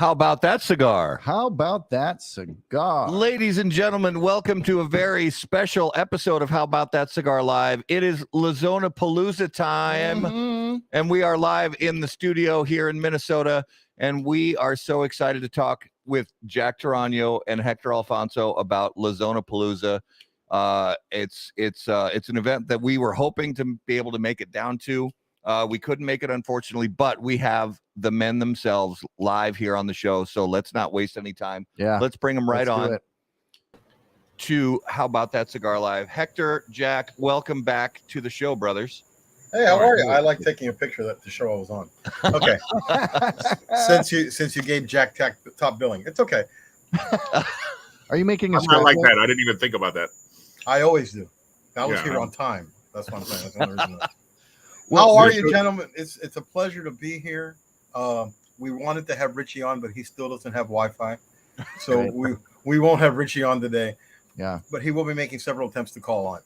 How about that cigar? How about that cigar? Ladies and gentlemen, welcome to a very special episode of How About That Cigar Live. It is LaZonaPalooza time, and we are live in the studio here in Minnesota, and we are so excited to talk with Jack Tarano and Hector Alfonso about LaZonaPalooza. It's an event that we were hoping to be able to make it down to. We couldn't make it, unfortunately, but we have the men themselves live here on the show. So let's not waste any time. Yeah. Let's bring them right on to How About That Cigar Live. Hector, Jack, welcome back to the show, brothers. Hey, how are you? I like taking a picture of the show I was on. Okay. since you gave Jack top billing, it's okay. Are you making a I'm not like that. I didn't even think about that. I always do. I was here on time. That's what I'm saying. That's the only reason. How are you, gentlemen? It's a pleasure to be here. We wanted to have Richie on, but he still doesn't have Wi-Fi, so we won't have Richie on today. Yeah, but he will be making several attempts to call it.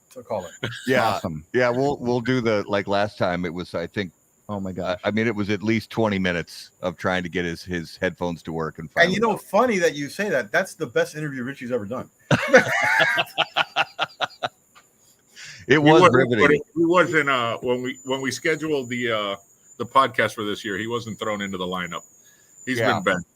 Yeah, awesome. Yeah, we'll do the like last time. It was, I think. Oh my gosh! I mean, it was at least 20 minutes of trying to get his headphones to work, and you know, funny that you say that. That's the best interview Richie's ever done. It was riveting. He wasn't when we scheduled the podcast for this year. He wasn't thrown into the lineup. He's been benched.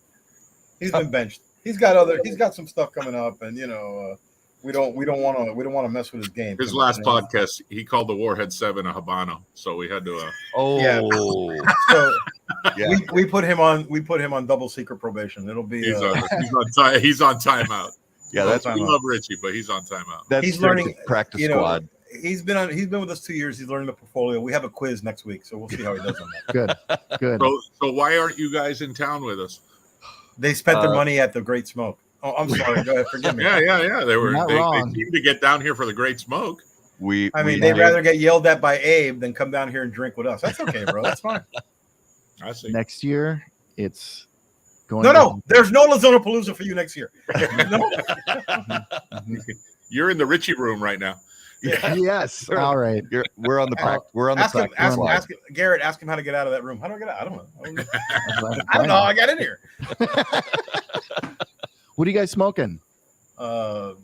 He's been benched. He's got some stuff coming up, and you know, we don't want to mess with his game. His last podcast, he called the Warhead 7 a Habano, so we had to. So we put him on double secret probation. It'll be he's on timeout. Yeah, that's we love Richie, but he's on timeout. He's learning practice squad. He's been with us 2 years. He's learning the portfolio. We have a quiz next week, so we'll see how he does on that. Good. So why aren't you guys in town with us? They spent their money at the Great Smoke. Oh, I'm sorry. Go ahead. Forgive me. Yeah. They seem to get down here for the Great Smoke. They'd rather get yelled at by Abe than come down here and drink with us. That's okay, bro. That's fine. I see. Next year, it's going. No. There's no LaZonaPalooza for you next year. No. You're in the Richie room right now. Yeah. Yes. All right. We're on the practice. We're on the practice. Ask him, Garrett. Ask him how to get out of that room. How do I get out? I don't know. I don't know how I got in here. What are you guys smoking? I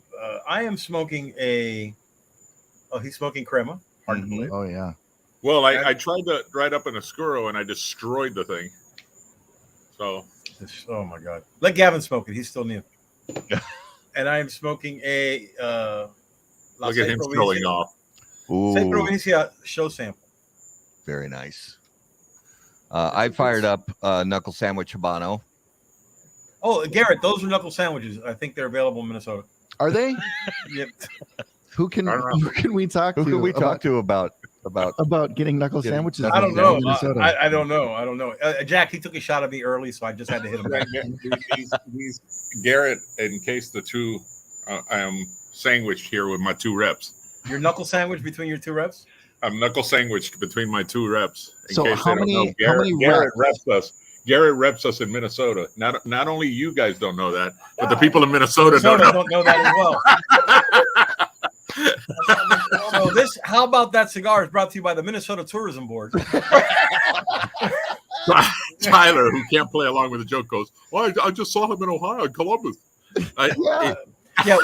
am smoking he's smoking crema. Hard to believe. Oh yeah. Well, I tried to ride up in a Oscuro and I destroyed the thing. So. Oh my God! Let Gavin smoke it. He's still new. And I am smoking a. Look at him showing off. St. Provincia show sample. Very nice. I fired up Knuckle Sandwich Habano. Oh, Garrett, those are knuckle sandwiches. I think they're available in Minnesota. Are they? Yep. Who can we talk to? Who can we talk to about getting knuckle sandwiches? I don't know. I don't know. Jack, he took a shot at me early, so I just had to hit him back. He's Garrett, in case the two, I am sandwiched here with my two reps. Your knuckle sandwich between your two reps? I'm knuckle sandwiched between my two reps. So how many Garrett reps us. Garrett reps us in Minnesota. Not only you guys don't know that, but the people in Minnesota don't know that as well. So this, How About That Cigar is brought to you by the Minnesota Tourism Board. Tyler, who can't play along with the joke, goes, "Well, I just saw him in Ohio, in Columbus." Yeah,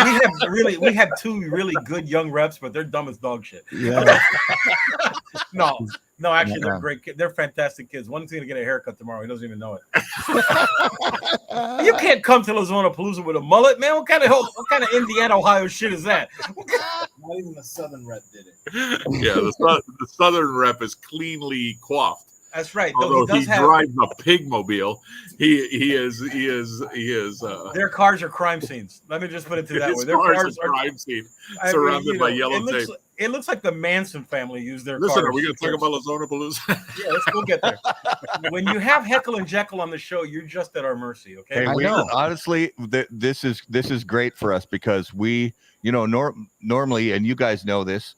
we have two really good young reps, but they're dumb as dog shit. Yeah. No, actually, they're great kids. They're fantastic kids. One's going to get a haircut tomorrow. He doesn't even know it. You can't come to LaZonaPalooza with a mullet, man. What kind of Indiana, Ohio shit is that? Not even the Southern rep did it. Yeah, the Southern rep is cleanly coiffed. That's right. Although he drives a pigmobile, he is. Their cars are crime scenes. Let me just put it to that way. Their cars are crime scene, surrounded by yellow tape. It looks like the Manson family used their cars. Listen, are we going to talk about LaZonaPalooza? Yeah, let's go get there. When you have Heckle and Jekyll on the show, you're just at our mercy, okay? Hey, honestly, this is great for us because we, normally, and you guys know this,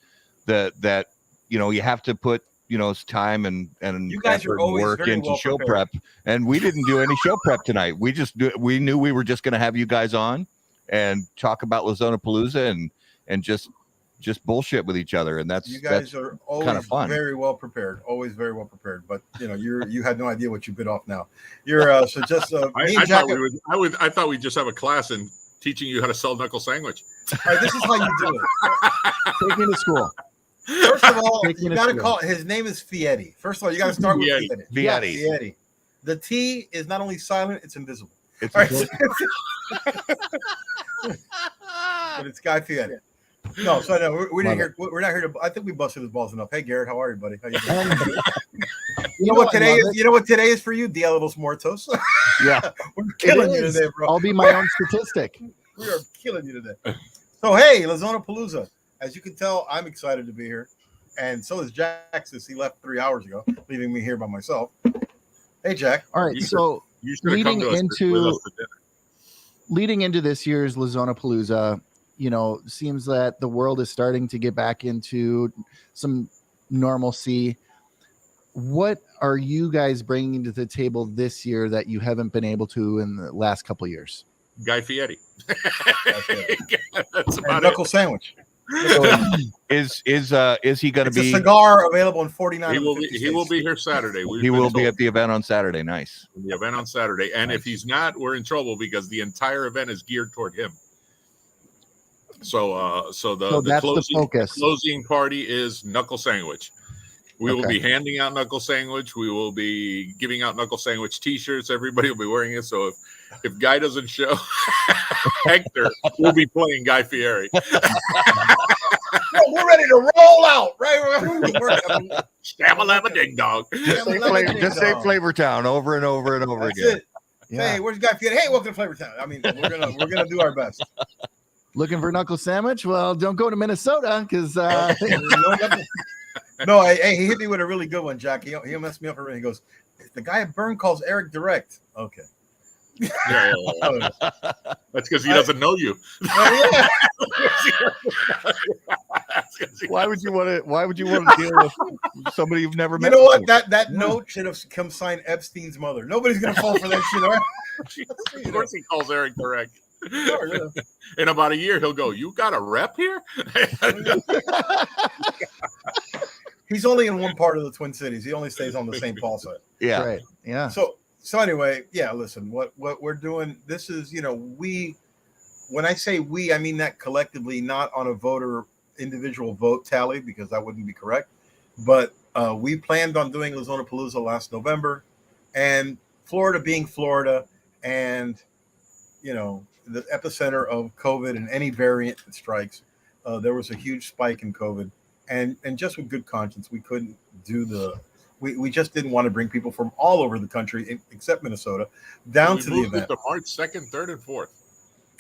that you have to put it's time and you guys effort and work into show prep, and we didn't do any show prep tonight. We knew we were just going to have you guys on and talk about LaZonaPalooza and just just bullshit with each other, and that's you guys are always kind of fun. very well prepared, always very well prepared. But you had no idea what you bit off now. You're so just me and Jack. I thought we'd just have a class in teaching you how to sell knuckle sandwich. All right, this is how you do it. Take me to school. First of all, Take me you to got to school. call his name is Fietti. First of all, you got to start with Fietti. Fietti. Fietti. Fietti. The T is not only silent; it's invisible. It's All right. But it's Guy Fieri. No, so no, we didn't hear. We're not here to. I think we busted his balls enough. Hey, Garrett, how are you, buddy? How you doing? You know what today is? You know what today is for you? Dia de los Muertos. Yeah, We're killing you today, bro. I'll be my own statistic. We are killing you today. So hey, LaZonaPalooza. As you can tell, I'm excited to be here, and so is Jack. Since he left 3 hours ago, leaving me here by myself. Hey, Jack. All right, so You should have come to us with us for dinner. leading into this year's LaZonaPalooza, seems that the world is starting to get back into some normalcy. What are you guys bringing to the table this year that you haven't been able to in the last couple of years? Guy Fieri. That's about knuckle sandwich. is he going to It's be a cigar available in 49. He will be here Saturday. he will be at the event on Saturday. Nice. The event on Saturday, and if he's not, we're in trouble because the entire event is geared toward him. So that's the focus. Closing party is knuckle sandwich. We will Okay. be handing out knuckle sandwich. We will be giving out knuckle sandwich T-shirts. Everybody will be wearing it. So if Guy doesn't show, Hector will be playing Guy Fieri. We're ready to roll out, right? Stabba ding dog. Just say Flavor Town over and over and over That's again. it. Yeah. Hey, where's Guy Fieri? Hey, welcome to Flavor Town. I mean, we're gonna do our best. Looking for knuckle sandwich? Well, don't go to Minnesota because No, hey, he hit me with a really good one, Jack. He messed me up already. He goes, the guy at Burn calls Eric direct. Okay. Yeah. That's because he doesn't know you. Yeah. Why would you want to deal with somebody you've never met? You know what? before? That note should have come signed Epstein's mother. Nobody's gonna fall for that shit, all right? Of course, he calls Eric direct. Sure, yeah. In about a year, he'll go, "You got a rep here?" He's only in one part of the Twin Cities. He only stays on the St. Paul side. Yeah. right. Yeah. So anyway, yeah, listen, what we're doing, this is, when I say we, I mean that collectively, not on a individual vote tally, because that wouldn't be correct. But we planned on doing LaZonaPalooza last November, and Florida being Florida, and the epicenter of COVID and any variant that strikes, there was a huge spike in COVID, and just with good conscience, we couldn't do we just didn't want to bring people from all over the country except Minnesota down to the event. To March 2nd, 3rd, and 4th.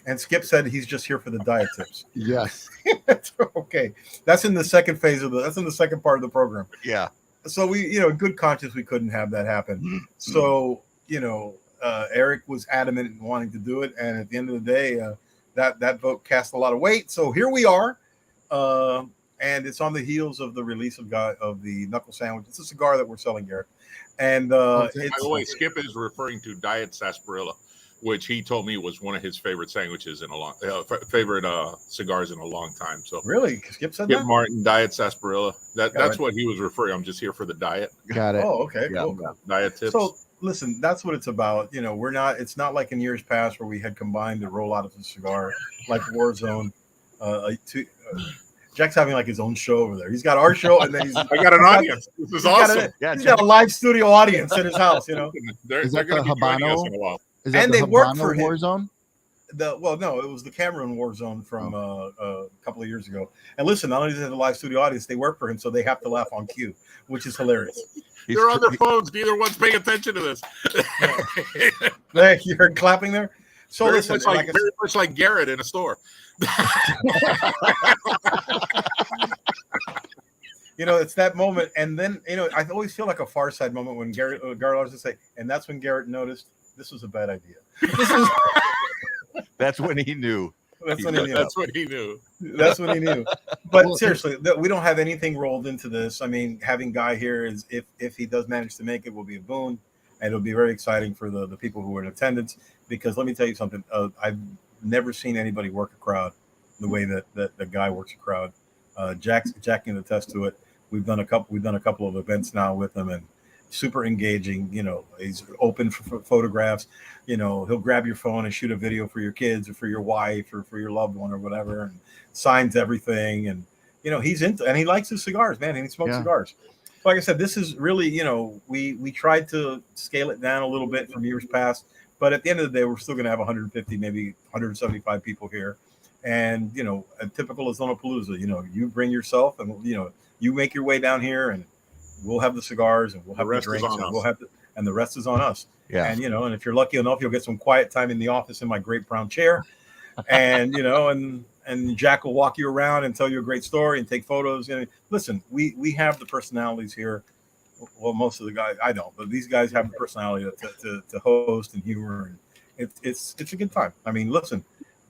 And Skip said he's just here for the diet tips. Yes. Okay, that's in the second phase that's in the second part of the program. Yeah. So we, good conscience, we couldn't have that happen. So Eric was adamant in wanting to do it, and at the end of the day, that vote cast a lot of weight. So here we are, and it's on the heels of the release of the knuckle sandwich. It's a cigar that we're selling, Garrett. And by the way, Skip is referring to Diet Sarsaparilla, which he told me was one of his favorite sandwiches in a long favorite cigars in a long time. So really, Skip said Skip that? Martin, Diet Sarsaparilla. That's what he was referring. I'm just here for the diet. Got it. Oh, okay, Yeah. cool. Diet tips. So listen, that's what it's about. It's not like in years past where we had combined the rollout of the cigar, like Warzone. Jack's having like his own show over there. He's got our show, and then I got an audience. This is awesome. He's got a live studio audience in his house. They're Is that going to the be joining us Habano? in a while. Is that And the they work Habano for him. Warzone? No, it was the Cameron Warzone from a couple of years ago. And listen, not only does it have a live studio audience, they work for him, so they have to laugh on cue, which is hilarious. They're on their phones. Neither one's paying attention to this. Hey, you heard clapping there? So very listen, much like Garrett in a store. it's that moment, and then I always feel like a Far Side moment when Garrett Larson say, and that's when Garrett noticed this was a bad idea. That's when he knew. That's when he knew. That's what he knew. That's what he knew. But seriously, we don't have anything rolled into this. I mean, having Guy here is, if he does manage to make it, will be a boon, and it'll be very exciting for the people who are in attendance. Because let me tell you something, I've never seen anybody work a crowd the way that Guy works a crowd. Jack can attest to it. We've done a couple of events now with him, and super engaging. He's open for photographs. He'll grab your phone and shoot a video for your kids or for your wife or for your loved one or whatever, and signs everything. And he's into, and he likes his cigars, man, and he smokes cigars. So like I said, this is really, we tried to scale it down a little bit from years past, but at the end of the day, we're still going to have 150, maybe 175 people here. And a typical LaZonaPalooza, you bring yourself, and you make your way down here, and we'll have the cigars, and we'll have the drinks, and the rest is on us. Yeah. And and if you're lucky enough, you'll get some quiet time in the office in my great brown chair, and and Jack will walk you around and tell you a great story and take photos. Listen, we have the personalities here. Well, most of the guys, I don't, but these guys have the personality to host and humor, and it's a good time. I mean, listen,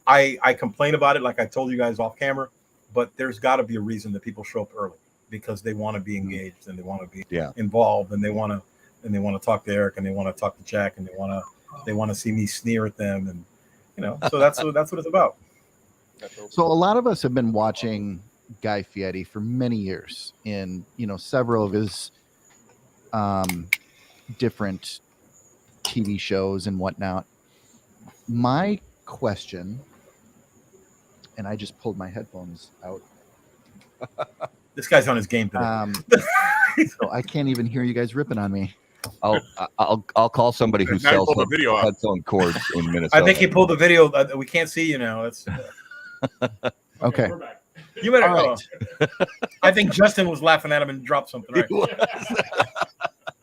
I complain about it, like I told you guys off camera, but there's got to be a reason that people show up early, because they want to be engaged, and they want to be involved, and they want to talk to Eric, and they want to talk to Jack, and they want to see me sneer at them, and so that's what it's about. So a lot of us have been watching Guy Fieri for many years in several of his different TV shows and whatnot. My question, and I just pulled my headphones out. This guy's on his game today. So I can't even hear you guys ripping on me. I'll call somebody who sells headphone cords in Minnesota. I think he pulled the video. We can't see you now. That's okay. You better go. I think Justin was laughing at him and dropped something. Right?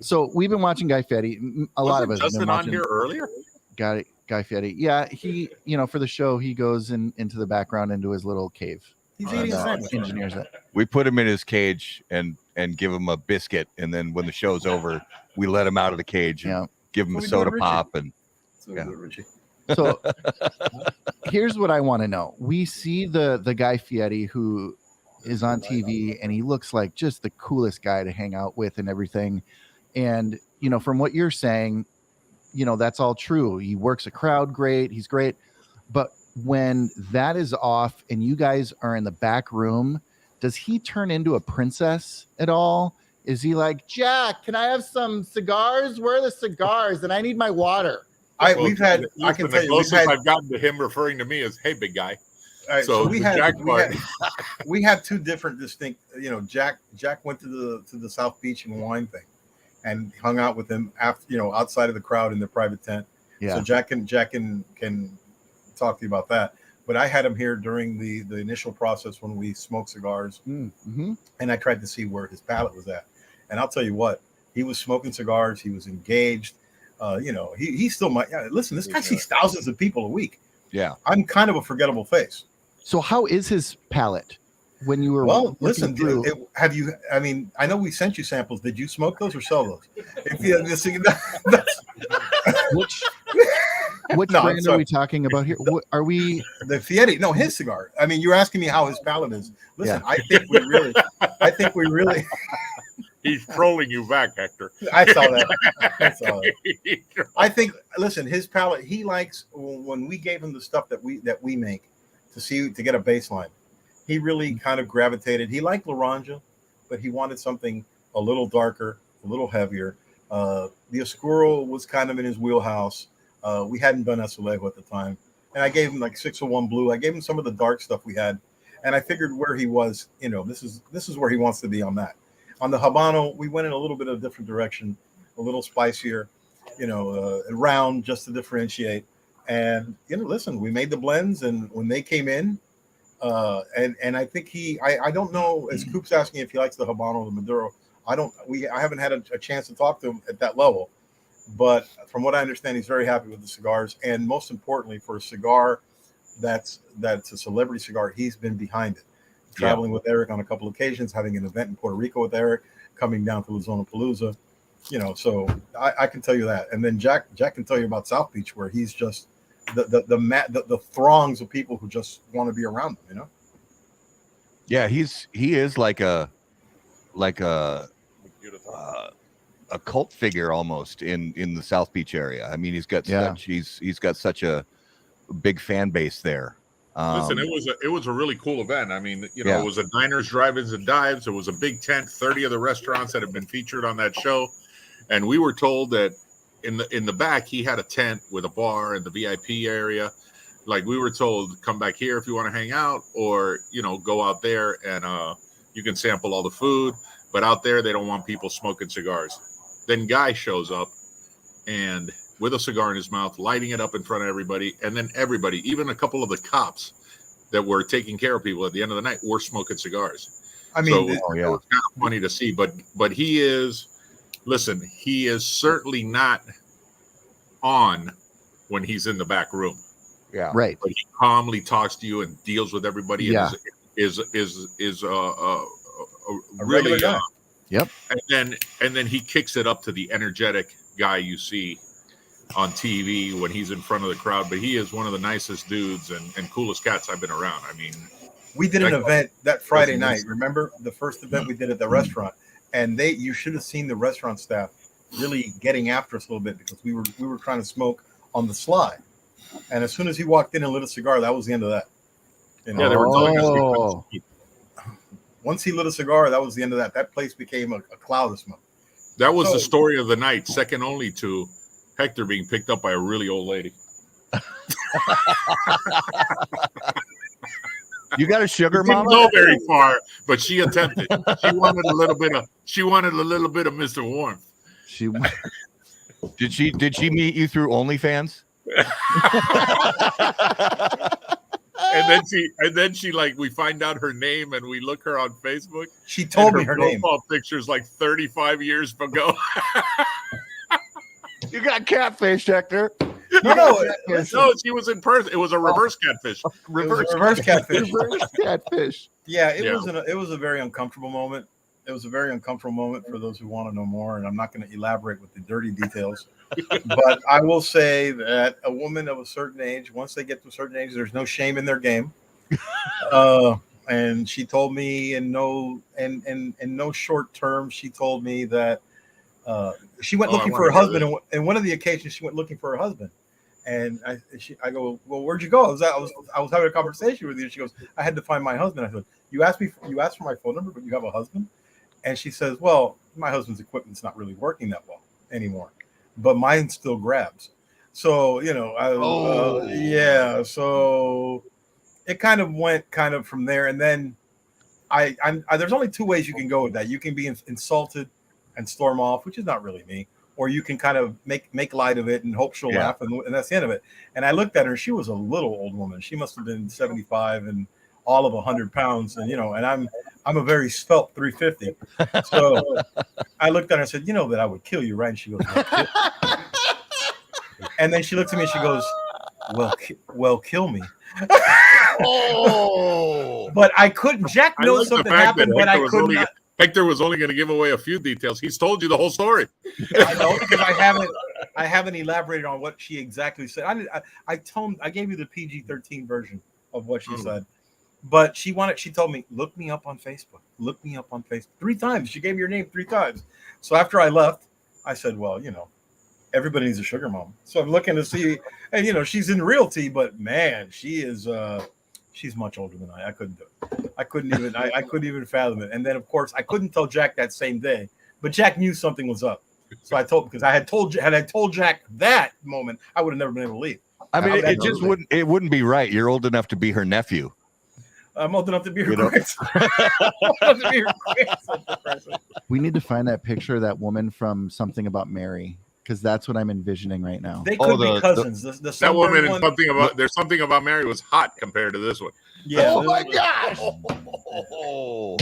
So we've been watching Guy Fieri. A lot of us. Justin on here earlier. Got it. Guy Fieri. Yeah, he, for the show, he goes into the background into his little cave. He's eating a sandwich. Engineers it. We put him in his cage and give him a biscuit, and then when the show's over, we let him out of the cage and give him a soda pop. And so here's what I want to know. We see the Guy Fieri who is on TV, and he looks like just the coolest guy to hang out with and everything. And from what you're saying, that's all true. He works a crowd great. He's great. But when that is off and you guys are in the back room, does he turn into a princess at all? Is he like, Jack, can I have some cigars? Where are the cigars? And I need my water. I can tell you, the closest I've gotten to him referring to me is, "Hey, big guy." All right, so we had two different distinct. Jack went to the South Beach and wine thing, and hung out with him after, outside of the crowd in their private tent. Yeah. So Jack can talk to you about that. But I had him here during the initial process when we smoked cigars, and I tried to see where his palate was at. And I'll tell you what, he was smoking cigars. He was engaged. He still might. Listen, this guy sees thousands of people a week. Yeah, I'm kind of a forgettable face. So how is his palate when you were? Well, listen, have you? I mean, I know we sent you samples. Did you smoke those or sell those? Which brand are we talking about here? Are we the Fieri? No, his cigar. I mean, you're asking me how his palate is. Listen, I think we really. He's trolling you back, Hector. I saw that. I think. Listen, his palate. He likes when we gave him the stuff that we make to get a baseline. He really kind of gravitated. He liked Laranja, but he wanted something a little darker, a little heavier. The Oscuro was kind of in his wheelhouse. We hadn't done Azulejo at the time, and I gave him like 601 Blue. I gave him some of the dark stuff we had, and I figured where he was, this is where he wants to be on that. On the Habano, we went in a little bit of a different direction, a little spicier, round just to differentiate. And listen, we made the blends, and when they came in, and I think I don't know, as Coop's asking if he likes the Habano or the Maduro. I haven't had a chance to talk to him at that level, but from what I understand, he's very happy with the cigars, and most importantly, for a cigar that's a celebrity cigar, he's been behind it. Traveling with Eric on a couple of occasions, having an event in Puerto Rico with Eric, coming down to LaZonaPalooza, so I can tell you that. And then Jack can tell you about South Beach, where he's just the throngs of people who just want to be around him, Yeah, he is like a cult figure almost in the South Beach area. I mean, he's got such a big fan base there. Listen, it was a really cool event. I mean, Yeah. it was a diners, drive-ins, and dives. It was a big tent, 30 of the restaurants that have been featured on that show, and we were told that in the back he had a tent with a bar in the VIP area. Like we were told, come back here if you want to hang out, or go out there and you can sample all the food. But out there, they don't want people smoking cigars. Then Guy shows up and with a cigar in his mouth, lighting it up in front of everybody. And then everybody, even a couple of the cops that were taking care of people at the end of the night, were smoking cigars. I mean, it was kind of funny to see. But he is certainly not on when he's in the back room. Yeah. Right. But he calmly talks to you and deals with everybody. Yeah. And is a really regular guy. Yep. And then he kicks it up to the energetic guy you see on TV when he's in front of the crowd. But he is one of the nicest dudes and coolest cats I've been around. I mean, we did an event that Friday night. Remember the first event we did at the restaurant, and you should have seen the restaurant staff really getting after us a little bit because we were trying to smoke on the sly. And as soon as he walked in and lit a cigar, that was the end of that. Yeah, they were telling us. Once he lit a cigar, that was the end of that. That place became a cloud of smoke. That was the story of the night, second only to Hector being picked up by a really old lady. You got a sugar Didn't mama? go very far, but she attempted. She wanted a little bit of Mr. Warmth. Did she meet you through OnlyFans? And then she like we find out her name and we look her on Facebook. She told me her name. Profile picture's like 35 years ago. You got catfish, Hector. No, she was in person. It was a reverse catfish. Reverse catfish. Reverse catfish. Yeah, it was a very uncomfortable moment. It was a very uncomfortable moment for those who want to know more, and I'm not going to elaborate with the dirty details. But I will say that a woman of a certain age, once they get to a certain age, there's no shame in their game. And she told me in no short term, she told me that she went looking for her husband, and one of the occasions she went looking for her husband. And I go, well, where'd you go? I was having a conversation with you. She goes, I had to find my husband. I said, you asked for my phone number, but you have a husband? And she says, well, my husband's equipment's not really working that well anymore, but mine still grabs. So, so it kind of went from there. And then I there's only two ways you can go with that. You can be insulted and storm off, which is not really me, or you can kind of make light of it and hope she'll laugh, and that's the end of it. And I looked at her; she was a little old woman. She must have been 75 and all of 100 pounds, and and I'm a very svelte 350. So I looked at her and said, that I would kill you, right? And she goes, and then she looks at me and she goes, well, kill me. But I couldn't. Jack knows something happened, but I couldn't. Hector was only going to give away a few details. He's told you the whole story. I know, because I haven't elaborated on what she exactly said. I gave you the PG-13 version of what she said, but she told me, look me up on Facebook. Look me up on Facebook 3 times. She gave me your name 3 times. So after I left, I said, well, everybody needs a sugar mom. So I'm looking to see, and she's in realty, but man, she is she's much older than I couldn't do it. I couldn't even fathom it. And then of course I couldn't tell Jack that same day, but Jack knew something was up. So I told, because I had told Jack that moment, I would have never been able to leave. I mean, it wouldn't be right. You're old enough to be her nephew. I'm old enough to be her grandson. We need to find that picture of that woman from Something About Mary, because that's what I'm envisioning right now. They could be cousins. That woman in There's Something About Mary was hot compared to this one. Yeah. Oh my gosh. Oh.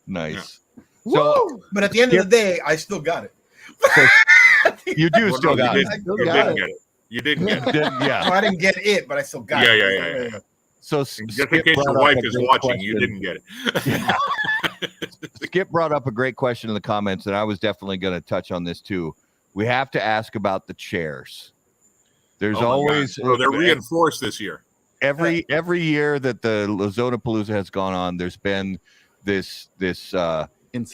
Nice. Yeah. So, but at the end of the day, I still got it. You do still got it. You didn't get it. Yeah. No, I didn't get it, but I still got it. Yeah. So just in case your wife is watching, you didn't get it. Skip brought up a great question in the comments, and I was definitely going to touch on this too. We have to ask about the chairs. There's always they're reinforced this year. Every year that the LaZonaPalooza has gone on, there's been this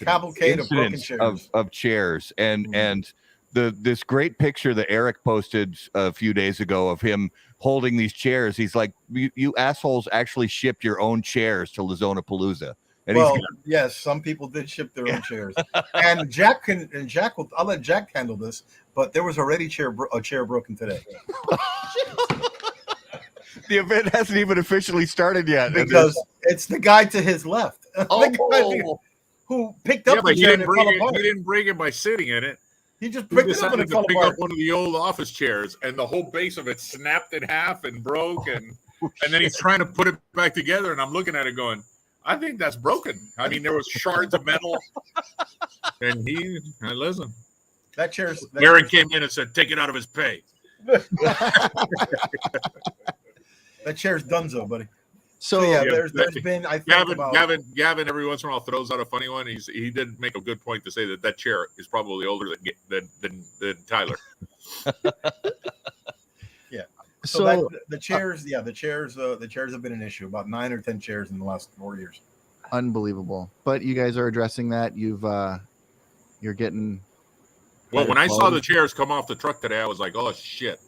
cavalcade of broken chairs. Of chairs, and this great picture that Eric posted a few days ago of him holding these chairs. He's like, you assholes actually shipped your own chairs to LaZonaPalooza. And well, yes, some people did ship their own chairs, and Jack will. I'll let Jack handle this, but there was already a chair broken today. The event hasn't even officially started yet because it's the guy to his left, who picked up the chair and it fell apart. He didn't bring it by sitting in it. He just picked it up and it fell apart. Up one of the old office chairs, and the whole base of it snapped in half and broke, and then he's trying to put it back together, and I'm looking at it going, I think that's broken. I mean, there was shards of metal, and listen. Aaron came in and said, take it out of his pay. That chair's donezo, buddy. So yeah, there's been, I think, Gavin every once in a while throws out a funny one. He did make a good point to say that chair is probably older than Tyler. Yeah. So the chairs have been an issue. About 9 or 10 chairs in the last 4 years. Unbelievable. But you guys are addressing that. You're getting. Well, when I saw the chairs come off the truck today, I was like, oh shit.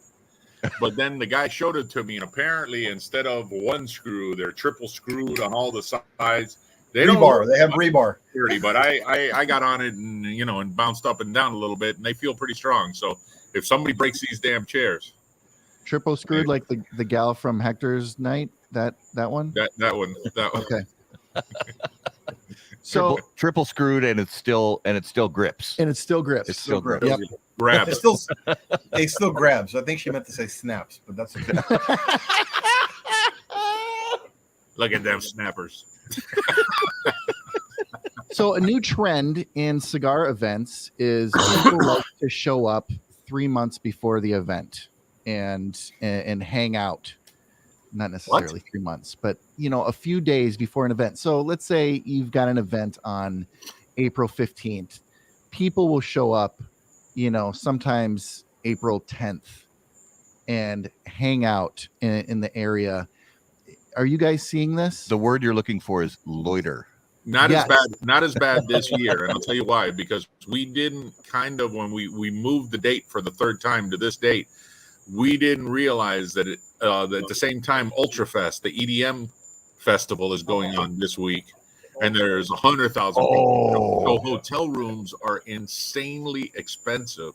But then the guy showed it to me, and apparently instead of one screw, they're triple screwed on all the sides. They have rebar. But I got on it and bounced up and down a little bit, and they feel pretty strong. So if somebody breaks these damn chairs, triple screwed like the gal from Hector's Night, that one. That one. Okay. So triple screwed, and it still grips. And it still grips. It still grips. Yep. Grabs. They still grabs. I think she meant to say snaps, but that's okay. Look at them snappers. So a new trend in cigar events is people like to show up 3 months before the event and hang out. Not necessarily 3 months, but a few days before an event. So let's say you've got an event on April 15th. People will show up, sometimes April 10th and hang out in the area. Are you guys seeing this? The word you're looking for is loiter. Not as bad this year, and I'll tell you why. Because we didn't when we moved the date for the third time to this date, we didn't realize that that at the same time Ultrafest, the EDM festival, is going on this week, and there's 100,000 people. So hotel rooms are insanely expensive.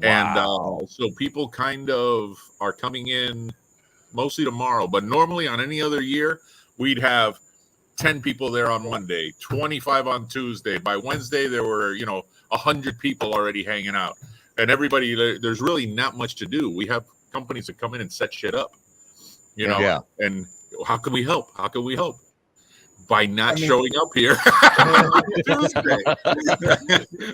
Wow. And so people kind of are coming in mostly tomorrow, but normally on any other year, we'd have 10 people there on Monday, 25 on Tuesday. By Wednesday, there were, 100 people already hanging out. And everybody, there's really not much to do. We have companies that come in and set shit up, and how can we help? By not showing up here Tuesday.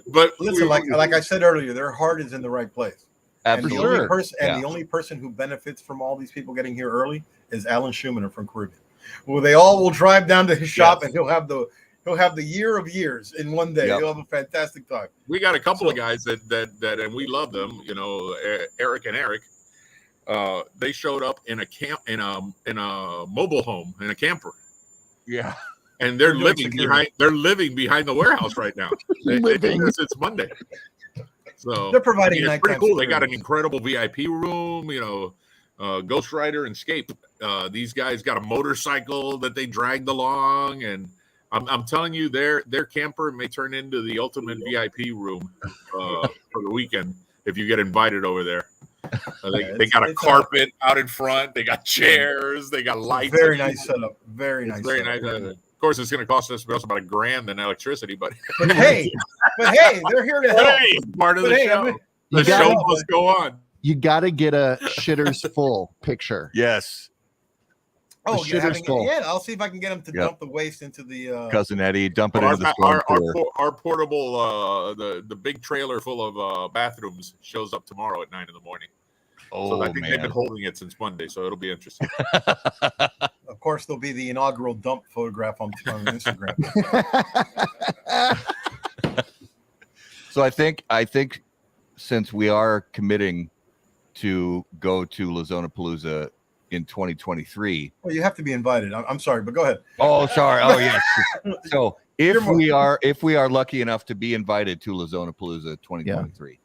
But listen, like I said earlier, their heart is in the right place. Absolutely. The only person who benefits from all these people getting here early is Alan Schumann from Caribbean. Well, they all will drive down to his shop, and he'll have the year of years in one day. Yep. He'll have a fantastic time. We got a couple of guys that and we love them. Eric and Eric. They showed up in a mobile home, in a camper. Yeah. And they're living behind the warehouse right now. It's Monday. So they're providing it's nighttime pretty cool. security. They got an incredible VIP room, Ghost Rider and Scape. These guys got a motorcycle that they dragged along, and I'm telling you, their camper may turn into the ultimate VIP room for the weekend if you get invited over there. They got a carpet out in front. They got chairs. They got lights. Very nice setup. Very nice. Of course, it's going to cost us about $1,000 in electricity, but hey, they're here to help. Hey, part of the show. The show must go on. You got to get a shitters full picture. Yes. Oh, yeah, I'll see if I can get him to dump the waste into the Cousin Eddie, dump it into the storm. Our portable, the big trailer full of bathrooms shows up tomorrow at 9 a.m. So I think they've been holding it since Monday, so it'll be interesting. Of course, there'll be the inaugural dump photograph on Instagram. So I think since we are committing to go to LaZonaPalooza in 2023. Well, you have to be invited. I'm sorry, but go ahead. Oh, sorry. Oh, yes. So if we are lucky enough to be invited to LaZonaPalooza 2023,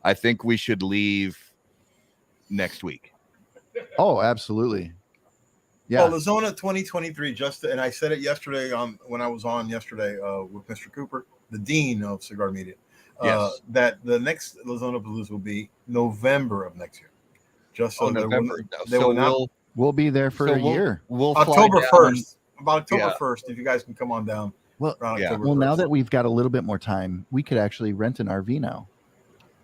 I think we should leave next week. Oh, absolutely. Yeah. Well, LaZona 2023, and I said it yesterday when I was on yesterday with Mr. Cooper, the dean of Cigar Media, Yes. that the next LaZonaPalooza will be November of next year. Just so November. We'll be there for a year. We'll October fly down. 1st. About October 1st, if you guys can come on down. Well, October well, 1st. now that we've got a little bit more time, we could actually rent an RV now.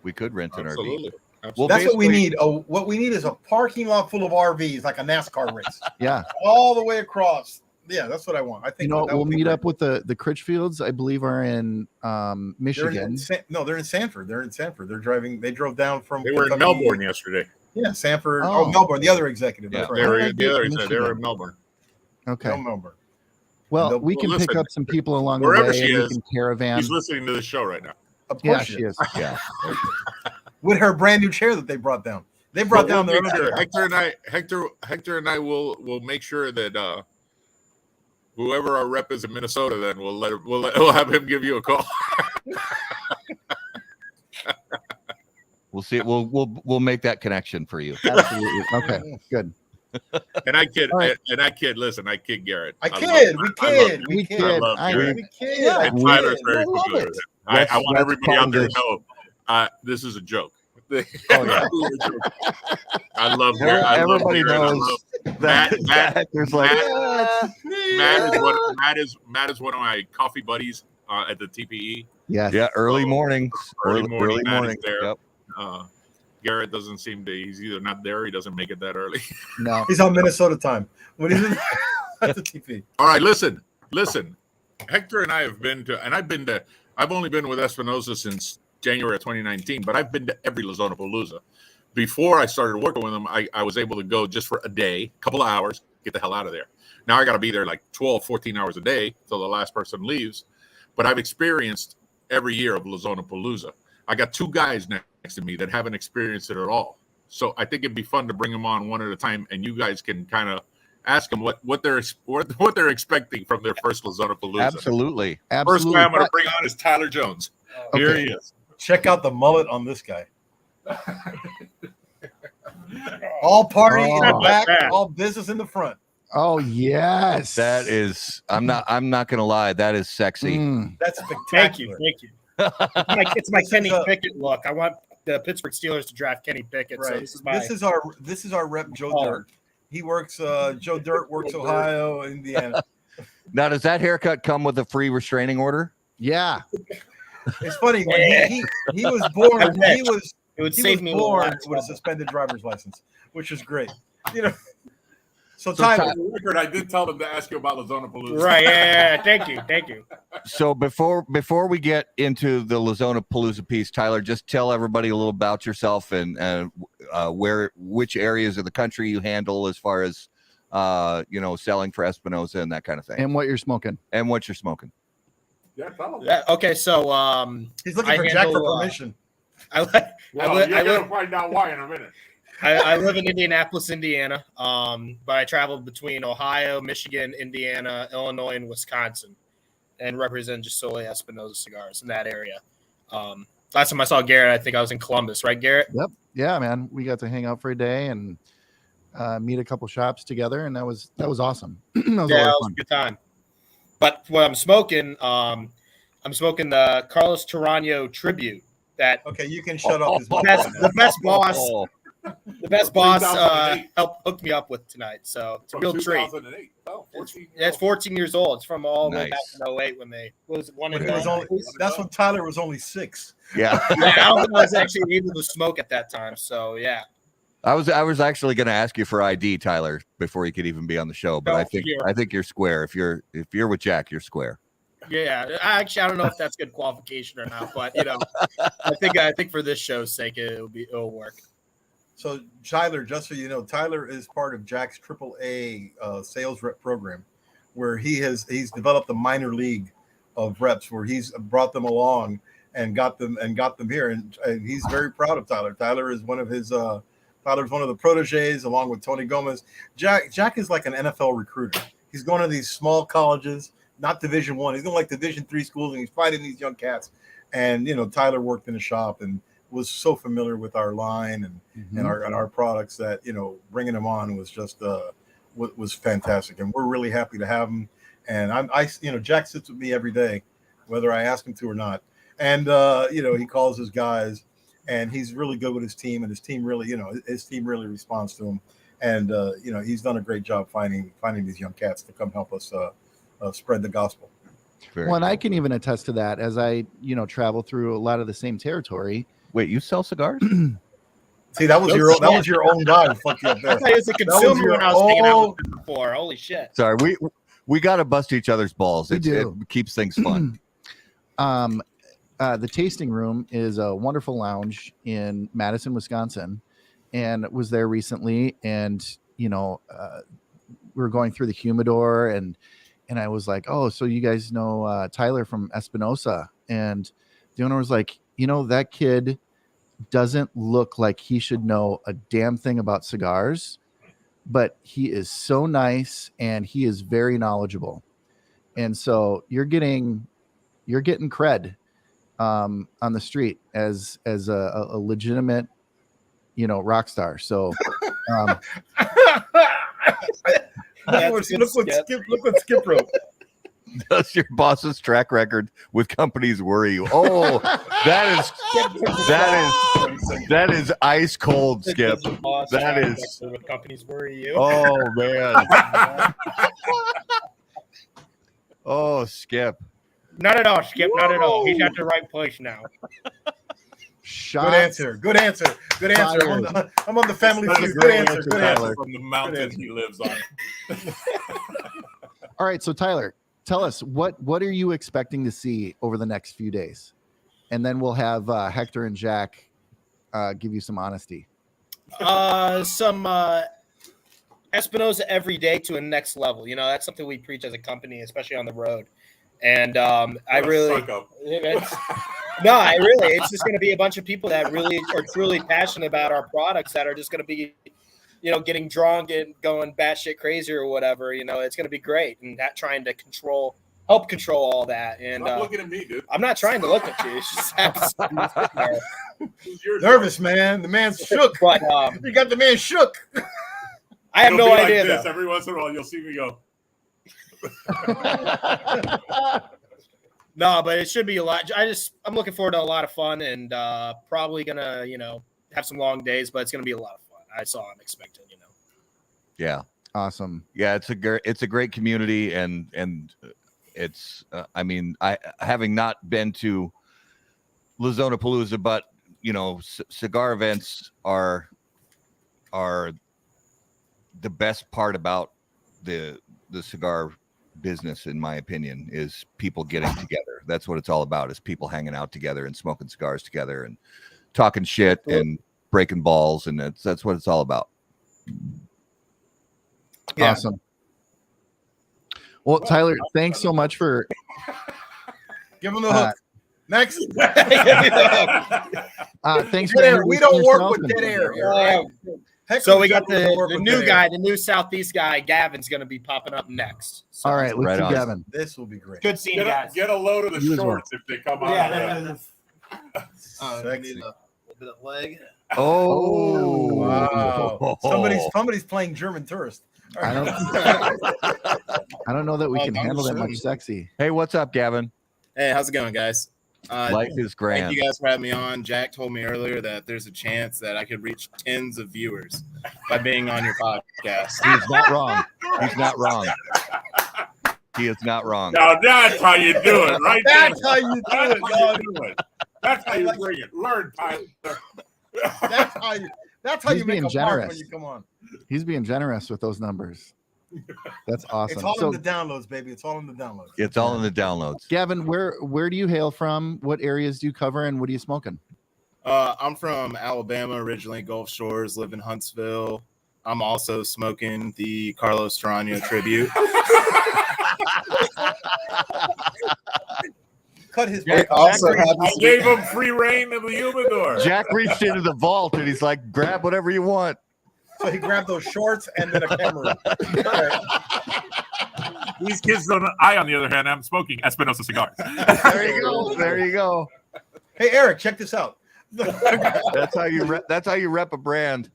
We could rent an RV. Absolutely. Well, that's what we need. What we need is a parking lot full of RVs, like a NASCAR race. Yeah. All the way across. Yeah, that's what I want. I think we'll meet up with the Critchfields, I believe, are in Michigan. They're in Sanford. They're in Sanford. They drove down from. They were in Melbourne yesterday. Yeah, Sanford. Oh, Melbourne. The other executive. Yeah. That's right. They were in Melbourne. Okay. Melbourne. Well, we can pick up some people along the wherever way. she is, we can caravan. She's listening to the show right now. Of Yeah, course she is. Yeah. With her brand new chair that they brought down. They brought down their own chair. Hector and I will make sure that whoever our rep is in Minnesota, then we'll have him give you a call. We'll see. We'll make that connection for you. Absolutely. Okay. Good. And I kid. Right. And I kid. Listen, I kid Garrett. We kid. I love Garrett. Yeah, And Tyler's very love familiar it. with it. I want That's everybody out there to part know this is a joke. Oh, yeah. I love Garrett. Everybody knows Matt, there's like Matt is one of my coffee buddies at the TPE. Yes. early mornings. Early morning. Matt is there. Yep. Garrett doesn't seem to. He's either not there. Or he doesn't make it that early. No. He's on Minnesota time. When he's at the TP. All right, listen. Hector and I have been to, and I've only been with Espinosa since January of 2019, but I've been to every LaZonaPalooza. Before I started working with them, I was able to go just for a day, couple of hours, get the hell out of there. Now I got to be there like 12, 14 hours a day till the last person leaves. But I've experienced every year of LaZonaPalooza. I got two guys next to me that haven't experienced it at all. So I think it'd be fun to bring them on one at a time, and you guys can kind of ask them what they're expecting from their first LaZonaPalooza. Absolutely. First guy I'm going to bring on is Tyler Jones. Here he is. Check out the mullet on this guy. All party in the back, all business in the front. Oh yes. That is. I'm not gonna lie. That is sexy. That's spectacular. Thank you. It's my Kenny Pickett look. I want the Pittsburgh Steelers to draft Kenny Pickett. Right. So this is our rep, Joe Dirt. He works. Joe Dirt works Ohio, Indiana. Now, does that haircut come with a free restraining order? Yeah. It's funny when he was born. It would save me born with a suspended driver's license, which is great. So Tyler, for the record, I did tell them to ask you about LaZonaPalooza. Right. Yeah. Thank you. So before we get into the LaZonaPalooza piece, Tyler, just tell everybody a little about yourself and which areas of the country you handle as far as selling for Espinosa and that kind of thing, And what you're smoking. Yeah, tell them. Yeah, okay, so he's looking for Jack for permission. You're gonna find out why in a minute. I live in Indianapolis, Indiana, but I travel between Ohio, Michigan, Indiana, Illinois, and Wisconsin, and represent just solely Espinosa Cigars in that area. Last time I saw Garrett, I think I was in Columbus, right, Garrett? Yep. Yeah, man. We got to hang out for a day and meet a couple shops together, and that was awesome. That was a good time. But what I'm smoking the Carlos Tarano tribute. Okay, you can shut up. The best boss. The best boss helped hook me up with tonight, so it's a real treat. It's 14 years old. It's from all the way back in 08 when they was one. That's when Tyler was only 6. Yeah, I was actually able to smoke at that time. So yeah, I was actually going to ask you for ID, Tyler, before you could even be on the show. But I think you're square. If you're with Jack, you're square. Yeah, I don't know if that's good qualification or not, but I think for this show's sake, it'll work. So Tyler, just so you know, Tyler is part of Jack's AAA sales rep program, where he's developed a minor league of reps where he's brought them along and got them here, and he's very proud of Tyler. Tyler is one of his Tyler's one of the proteges along with Tony Gomez. Jack is like an NFL recruiter. He's going to these small colleges, not Division I. He's going to like Division III schools, and he's fighting these young cats. And Tyler worked in a shop, and was so familiar with our line and our products that, you know, bringing him on was just was fantastic, and we're really happy to have him. And I you know, Jack sits with me every day, whether I ask him to or not, and you know, he calls his guys, and he's really good with his team, and his team really, you know, his team really responds to him, and you know, he's done a great job finding these young cats to come help us spread the gospel. Well, and I can even attest to that as I, you know, travel through a lot of the same territory. Wait, you sell cigars? See, that was your own guy who fucked you up there. I was a consumer when I was hanging out with him before. Holy shit! Sorry, we got to bust each other's balls. We do. It keeps things fun. The tasting room is a wonderful lounge in Madison, Wisconsin, and was there recently. And you know, we were going through the humidor, and I was like, "Oh, so you guys know Tyler from Espinosa?" And the owner was like, "You know, that kid doesn't look like he should know a damn thing about cigars, but he is so nice and he is very knowledgeable." And so you're getting cred on the street as a legitimate, you know, rock star. So look what Skip wrote. Does your boss's track record with companies worry you? Oh, that is ice cold, Skip. That is. With companies worry you. Oh man. Oh, Skip. Not at all, Skip. Not at all. He's at the right place now. Good answer. I'm on the family feud. Good answer. Good answer. From the mountain he lives on. all right, so Tyler, tell us what are you expecting to see over the next few days, and then we'll have Hector and Jack give you some honesty. Some Espinosa every day to a next level. You know, that's something we preach as a company, especially on the road. And it's just going to be a bunch of people that really are truly passionate about our products that are just going to be, you know, getting drunk and going batshit crazy or whatever. You know, it's going to be great, and that trying to help control all that. And stop looking at me, dude. I'm not trying to look at you. It's just nervous, man. The man's shook. But you got the man shook. I have no idea. Like this. Every once in a while, you'll see me go. No, but it should be a lot. I'm looking forward to a lot of fun, and probably gonna, you know, have some long days, but it's gonna be a lot of fun. That's all I'm expecting, you know. Yeah, awesome. Yeah, it's a great community, and it's I mean, I having not been to LaZonaPalooza, but you know, cigar events are the best part about the cigar business, in my opinion, is people getting together. That's what it's all about, is people hanging out together and smoking cigars together and talking shit and breaking balls, and that's what it's all about. Yeah. Awesome. Well, Tyler, thanks so much for give him the hook. Next. Thanks for we don't work with dead air. So we got the new guy, the new Southeast guy, Gavin's going to be popping up next. So all right, let's see Gavin. This will be great. Good seeing you guys. Get a load of the shorts if they come out. Yeah. Sexy. A bit of leg. Oh, wow. Somebody's playing German Tourist. I don't know that we can handle that much sexy. Hey, what's up, Gavin? Hey, how's it going, guys? Life is grand. Thank you guys for having me on. Jack told me earlier that there's a chance that I could reach tens of viewers by being on your podcast. He's not wrong. He's not wrong. He is not wrong. Now that's how you do it, right? That's how you do it. That's how you bring it. Learn, Tyler. That's how you make a mark when you come on. He's being generous with those numbers. That's awesome. It's all in the downloads, baby. It's all in the downloads. It's all in the downloads. Gavin, where do you hail from? What areas do you cover, and what are you smoking? I'm from Alabama, originally Gulf Shores, live in Huntsville. I'm also smoking the Carlos Tarano tribute. Cut his I gave him free reign of the humidor. Jack reached into the vault and he's like, grab whatever you want. So he grabbed those shorts and then a camera. These kids don't. I, on the other hand, am smoking Espinosa cigars. There you go. There you go. Hey, Eric, check this out. That's how you rep a brand.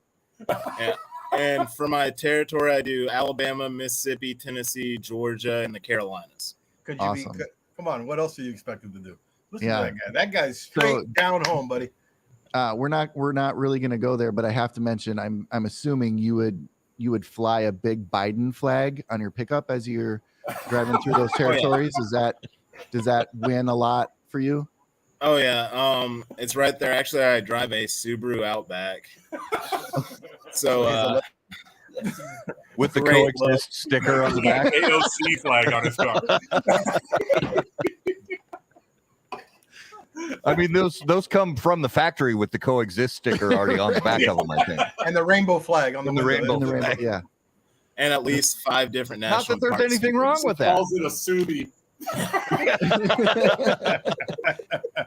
And for my territory, I do Alabama, Mississippi, Tennessee, Georgia, and the Carolinas. Could you Awesome. come on, what else are you expected to do? Listen Yeah. to that guy. That guy's straight down home, buddy. We're not really going to go there, but I have to mention, I'm assuming you would fly a big Biden flag on your pickup as you're driving through those territories. Does that win a lot for you? Oh yeah, it's right there. Actually, I drive a Subaru Outback. So With the Great coexist sticker on the back. AOC flag on his car. I mean, those come from the factory with the coexist sticker already on the back of them, I think. And the rainbow flag on the And the window. rainbow. Yeah. and at least 5 different Not national. that there's park anything stickers. wrong with that. Calls it a Subi.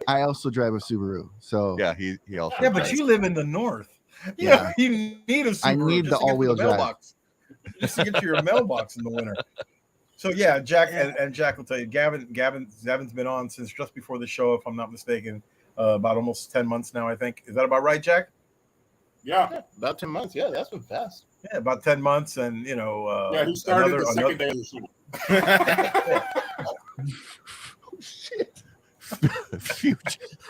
I also drive a Subaru, so Yeah, he also. Yeah, but does. you live in the north. Yeah. You need a Subaru. I need just the to get to all-wheel drive. mailbox. Just to get to your mailbox in the winter. So yeah, Jack and Jack will tell you. Gavin's been on since just before the show, if I'm not mistaken. About almost 10 months now, I think. Is that about right, Jack? Yeah. About 10 months. Yeah, that's been fast. Yeah, about 10 months, and He started the second day of the Super Bowl.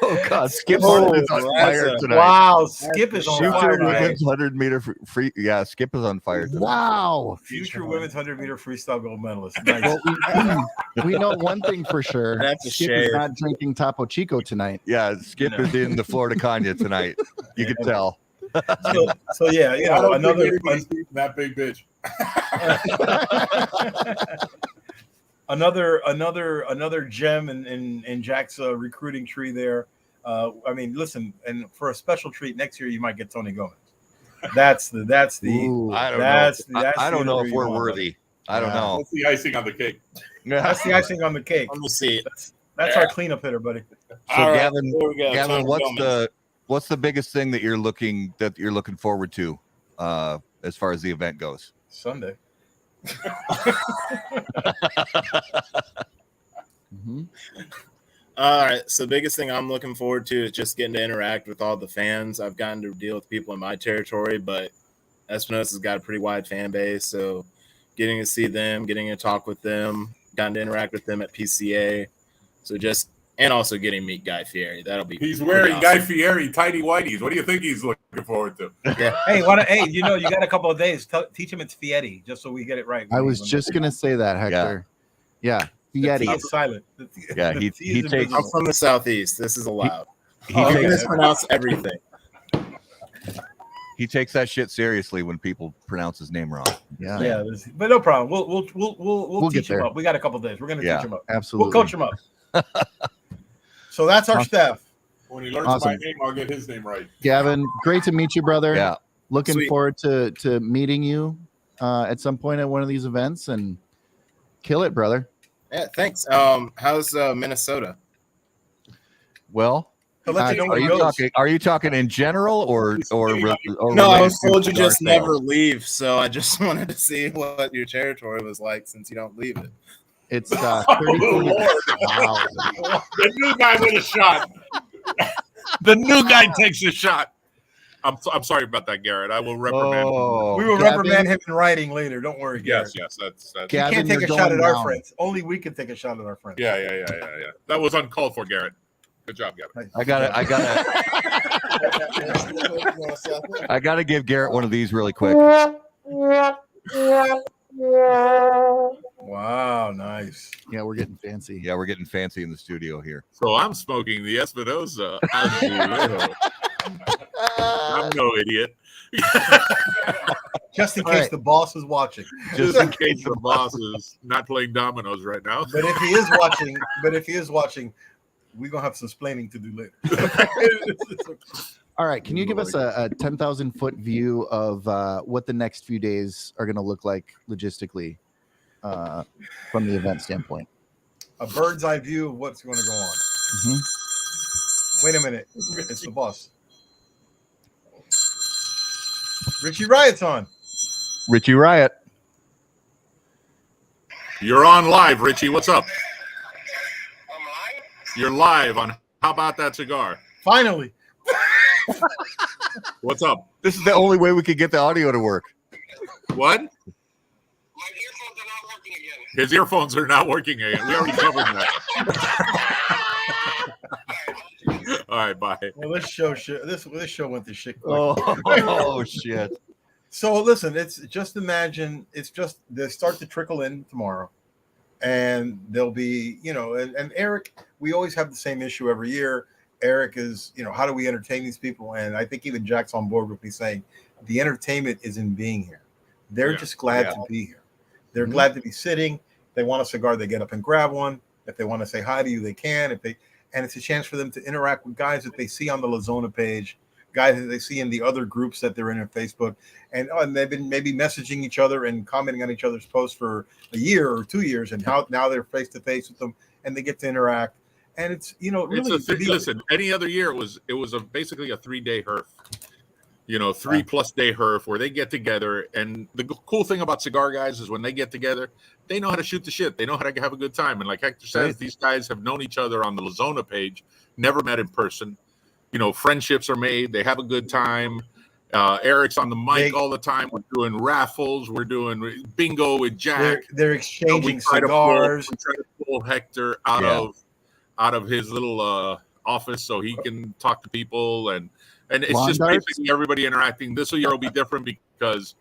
Oh God, Skip Oh, is on that's fire a- tonight. Wow, Skip is on Future fire today. women's 100-meter free. Yeah, Skip is on fire tonight. wow. Future women's 100-meter freestyle gold medalist. Nice. Well, we know one thing for sure. I'd have to Skip is shave. not drinking Topo Chico tonight. Yeah, Skip is in the Florida Canya tonight. You can tell. So yeah, you I know, don't think another anybody's beating that big bitch. another gem in Jack's recruiting tree there. I mean, listen, and for a special treat next year, you might get Tony Gomez. That's the Ooh. I don't That's know. the I don't know if interview we're you want, worthy. I don't Yeah. know. That's the icing on the cake. that's the icing on the cake. Let me see. That's our cleanup hitter, buddy. So All right, Gavin, there we go. Gavin, Tony what's Gomez. the biggest thing that you're looking forward to as far as the event goes? Sunday. Mhm. All right. So the biggest thing I'm looking forward to is just getting to interact with all the fans. I've gotten to deal with people in my territory, but Espinosa's got a pretty wide fan base. So getting to see them, getting to talk with them, gotten to interact with them at PCA. So and also getting to meet Guy Fieri. That'll be He's pretty wearing awesome. Guy Fieri tighty whities. What do you think he's looking forward to? Hey, you got a couple of days. Teach him it's Fieri, just so we get it right. I was just gonna say that, Hector. Yeah, The Fieri. T is silent. Yeah, The he T is takes- I'm invisible. from the Southeast. This is allowed. He Oh, You okay. takes mispronounce everything. he takes that shit seriously when people pronounce his name wrong. Yeah, Yeah, but no problem. We'll get teach him there. up. We got a couple of days. We're gonna Yeah. teach him up. absolutely. We'll coach him up. So that's our Awesome. staff. When he learns Awesome. my name, I'll get his name right. Gavin, great to meet you, brother. Yeah. Looking Sweet. forward to meeting you at some point at one of these events and kill it, brother. Yeah, thanks. How's Minnesota? Well, He'll let you know are when he you goes. talking in general or No, I related was to told you cigar just sales? never leave, so I just wanted to see what your territory was like since you don't leave it. It's 30 Oh, Lord. Wow. The new guy with a shot. The new guy takes a shot. I'm sorry about that, Garrett. I will reprimand. Oh, We will Gavin? reprimand him in writing later. Don't worry, Garrett. Yes, that's He Gavin, can't take a you're shot at going our down. friends. Only we can take a shot at our friends. yeah. That was uncalled for, Garrett. Good job, Garrett. I gotta give Garrett one of these really quick. Wow, nice. Yeah, we're getting fancy. Yeah, we're getting fancy in the studio here. So I'm smoking the Espinosa. I'm no idiot. Just in All case right. the boss is watching. Just in case the boss is not playing dominoes right now. But if he is watching, we're gonna have some splaining to do later. All right, can you give us a 10,000 foot view of what the next few days are going to look like logistically from the event standpoint? A bird's eye view of what's going to go on. Mhm. Wait a minute, it's the boss. Richie Riot's on. Richie Riot. You're on live, Richie. What's up? You're live on How About That Cigar? Finally. What's up? This is the only way we could get the audio to work. What? My earphones are not working again. His earphones are not working again. We already covered that. All right, bye. Well, this show went to shit quick. Oh shit. So listen, it's just imagine they start to trickle in tomorrow, and there'll be, and Eric, we always have the same issue every year. Eric is, how do we entertain these people? And I think even Jack's on board with me saying the entertainment is in being here. They're just glad to be here. They're glad to be sitting. They want a cigar, they get up and grab one. If they want to say hi to you, they can. And it's a chance for them to interact with guys that they see on the LaZona page, guys that they see in the other groups that they're in Facebook, and they've been maybe messaging each other and commenting on each other's posts for a year or 2 years, and how now they're face to face with them and they get to interact. And it's really listen. Any other year it was basically a 3-day herf, 3+ day herf where they get together. And the cool thing about cigar guys is when they get together, they know how to shoot the shit. They know how to have a good time. And like Hector says, these guys have known each other on the LaZona page, never met in person. Friendships are made. They have a good time. Eric's on the mic all the time. We're doing raffles. We're doing bingo with Jack. They're exchanging cigars. We try to pull Hector out of his little office so he can talk to people, and it's just basically everybody interacting. This year will be different because,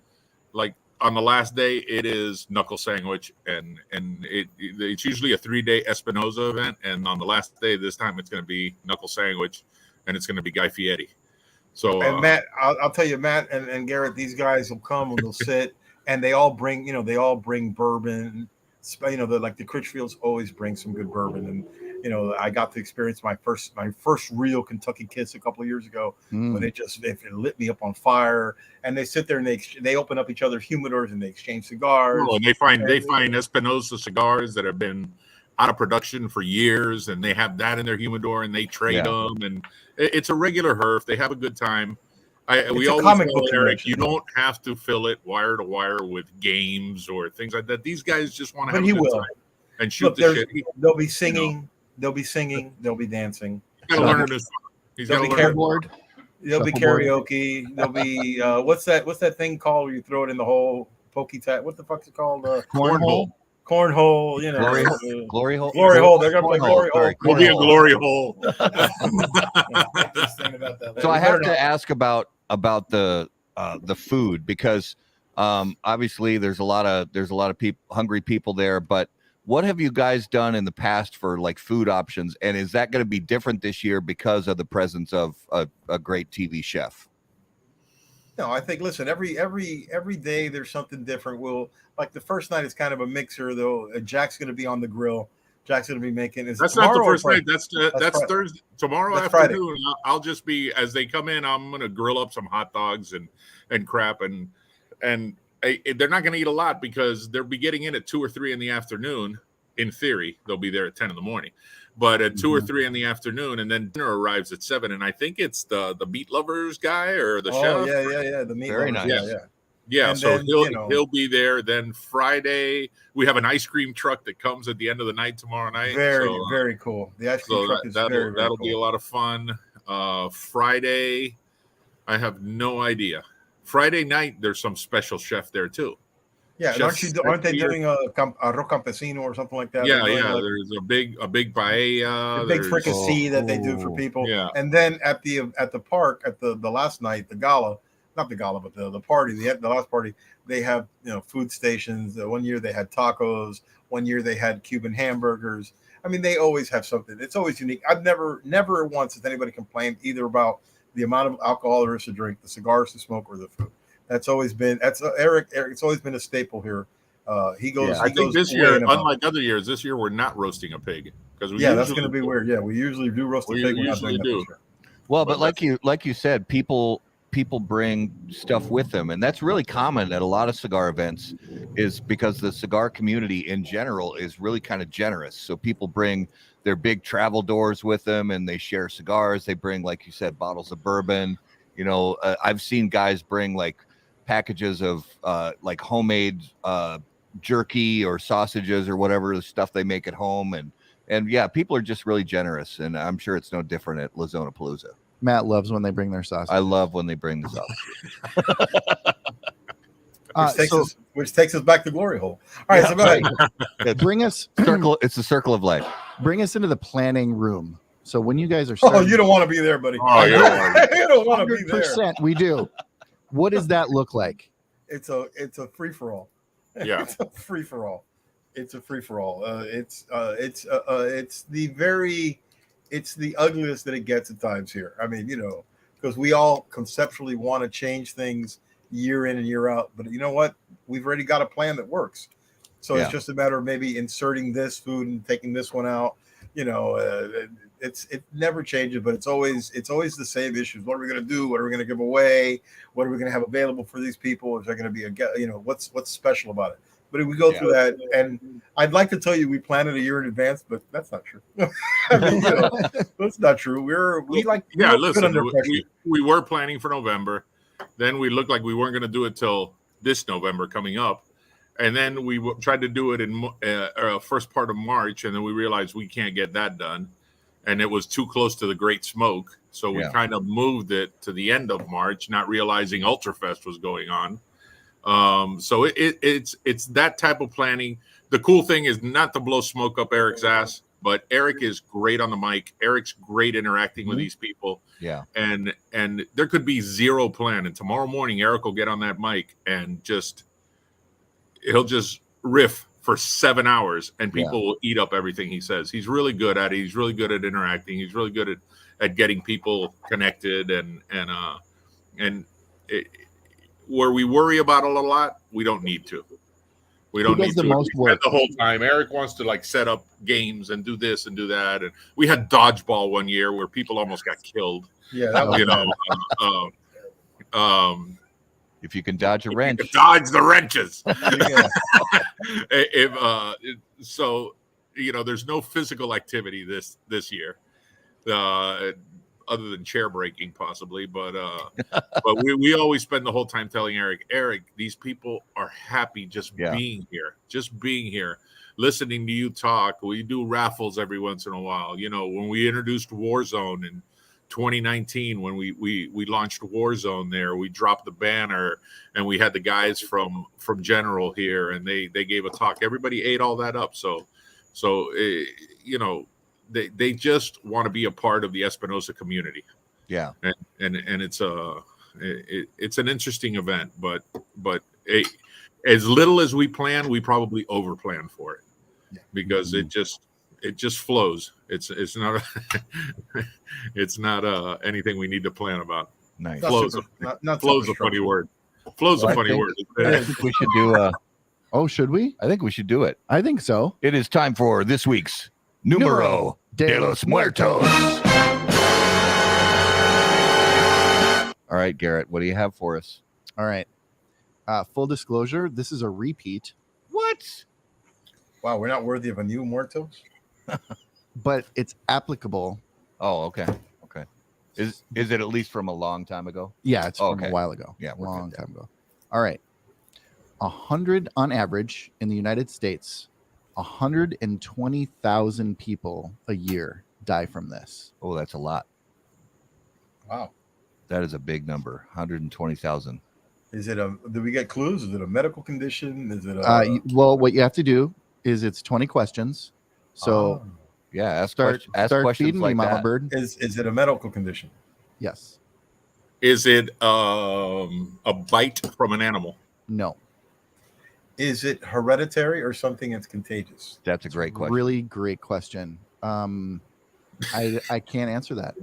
like, on the last day it is knuckle sandwich, and it's usually a 3-day Espinosa event, and on the last day this time it's going to be knuckle sandwich, and it's going to be Guy Fieri. So and Matt, I'll tell you, Matt and Garrett, these guys will come and they'll sit, and they all bring bourbon. The Critchfields always bring some good bourbon, and I got to experience my first real Kentucky Kiss a couple of years ago when it lit me up on fire. And they sit there and they open up each other's humidors and they exchange cigars. Oh, and they find Espinosa cigars that have been out of production for years, and they have that in their humidor, and they trade them, and it's a regular herf. They have a good time. We always tell Eric, you don't have to fill it wire to wire with games or things like that. These guys just want to have a good time and shoot the shit. They'll be singing. They'll be singing. They'll be dancing. He's got to learn this. He's got to learn. There'll be karaoke. There'll be what's that thing called where you throw it in the hole? Pokey tat. What the fuck's it called? Cornhole. Cornhole. Glory hole. Glory hole. They're gonna play glory hole. It'll be a glory hole. So I have to ask about the food, because obviously there's a lot of people, hungry people there, but what have you guys done in the past for like food options, and is that going to be different this year because of the presence of a great TV chef? No, I think, listen, every day there's something different. Like the first night is kind of a mixer, though. Jack's going to be on the grill. Jack's going to be making. That's not the first night. That's Thursday. Tomorrow afternoon, I'll just be, as they come in, I'm going to grill up some hot dogs and crap, and they're not going to eat a lot because they'll be getting in at 2 or 3 in the afternoon. In theory, they'll be there at 10 in the morning, but at 2 or 3 in the afternoon, and then dinner arrives at 7. And I think it's the meat lovers guy or the chef. Yeah. The meat Very lovers. nice. Yeah. And So then, he'll be there. Then Friday we have an ice cream truck that comes at the end of the night tomorrow night. Very cool. The ice cream truck is that'll cool. be a lot of fun. Friday, I have no idea. Friday night there's some special chef there too. Yeah, aren't they doing a arroz campesino or something like that? Yeah. There's a big paella, a big fricassee that they do for people. Yeah, and then at the park at the last night, the gala, not the gala, but the party, the last party, they have food stations. One year they had tacos. One year they had Cuban hamburgers. I mean, they always have something. It's always unique. I've never once has anybody complained either about the amount of alcohol there is to drink, the cigars to smoke, or the food. That's always been Eric. It's always been a staple here. He goes. I think this year, unlike other years, this year we're not roasting a pig because that's going to be weird. Yeah, we usually do roast a pig. We usually do. Well, but like you said, people bring stuff with them, and that's really common at a lot of cigar events, is because the cigar community in general is really kind of generous. So people bring their big travel doors with them, and they share cigars. They bring, like you said, bottles of bourbon. I've seen guys bring like packages of like homemade jerky or sausages or whatever the stuff they make at home, and yeah, people are just really generous, and I'm sure it's no different at LaZonaPalooza. Matt loves when they bring their sausage. I love when they bring the sausage. Which takes us back to glory hole. All right, so go ahead. Bring us Circle. It's the circle of life. Bring us into the planning room. So when you guys are Oh, starting, you don't want to be there, buddy. Oh, you don't wanna you don't want to be there. 100% we do. What does that look like? It's a free for all. Yeah. It's a free for all. It's a free for all. It's the ugliest that it gets at times here. I mean, because we all conceptually want to change things year in and year out, but you know what? We've already got a plan that works. So it's just a matter of maybe inserting this food and taking this one out. It never changes, but it's always the same issues. What are we going to do? What are we going to give away? What are we going to have available for these people? Is there going to be what's special about it? But we go through that, and I'd like to tell you we planned it a year in advance, but that's not true. I mean, that's not true. We were planning for November. Then we looked like we weren't going to do it till this November coming up. And then we tried to do it in first part of March, and then we realized we can't get that done. And it was too close to the Great Smoke. So we kind of moved it to the end of March, not realizing Ultrafest was going on. So it's that type of planning. The cool thing is not to blow smoke up Eric's ass, but Eric is great on the mic. Eric's great interacting with these people. Yeah. And there could be zero plan. And tomorrow morning, Eric will get on that mic and he'll just riff for 7 hours, and people will eat up everything he says. He's really good at it. He's really good at interacting. He's really good at getting people connected where we worry about it a lot, we don't need to. We don't need to. The most work the whole time. Eric wants to set up games and do this and do that. And we had dodgeball one year where people almost got killed. Yeah, that was if you can dodge a wrench, you can dodge the wrenches. There's no physical activity this year, other than chair breaking possibly. But we always spend the whole time telling Eric, these people are happy just being here, listening to you talk. We do raffles every once in a while. When we introduced Warzone in 2019, when we launched Warzone there, we dropped the banner and we had the guys from General here, and they gave a talk. Everybody ate all that up. So they just want to be a part of the Espinosa community. Yeah. And it's an interesting event, but as little as we plan, we probably over plan for it because it just flows. It's not it's not anything we need to plan about. Nice. Flows a funny word. Flows a funny word. I think we should do Oh, should we? I think we should do it. I think so. It is time for this week's Numero de los Muertos. All right, Garrett, what do you have for us? All right. Full disclosure, this is a repeat. What? Wow, we're not worthy of a new Muertos? But it's applicable. Oh, okay. Okay. Is it at least from a long time ago? Yeah, it's from a while ago. Yeah, a long time ago. All right. 100 on average in the United States, 120,000 people a year die from this. Oh, that's a lot. Wow. That is a big number. 120,000. Is it do we get clues? Is it a medical condition? Is it well, what you have to do is it's 20 questions. So ask start questions feeding like me, Mama that. Bird. Is it a medical condition? Yes. Is it a bite from an animal? No. Is it hereditary or something that's contagious? That's a great question. Really great question. I can't answer that.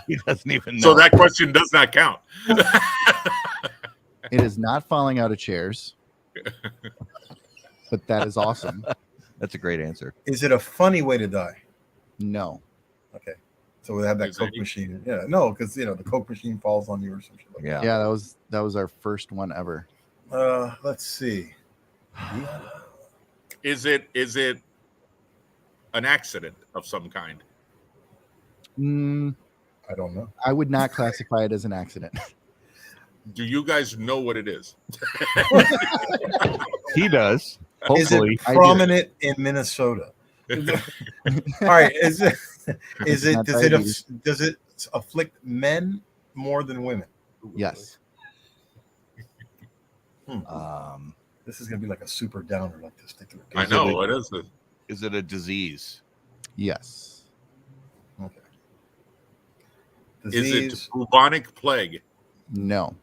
He doesn't even know. So that question does not count. It is not falling out of chairs. But that is awesome. That's a great answer. Is it a funny way to die? No. Okay. So we have that Coke machine. Yeah, no, because the Coke machine falls on you or something like that. Yeah, that was our first one ever. Let's see. Is it an accident of some kind? I don't know. I would not classify it as an accident. Do you guys know what it is? He does. Is Hopefully. it prominent in Minnesota? All right. Does afflict men more than women? Yes. This is gonna be like a super downer, like this. I know it is. Is it a disease? Yes. Okay. Is Disease. it bubonic plague? No.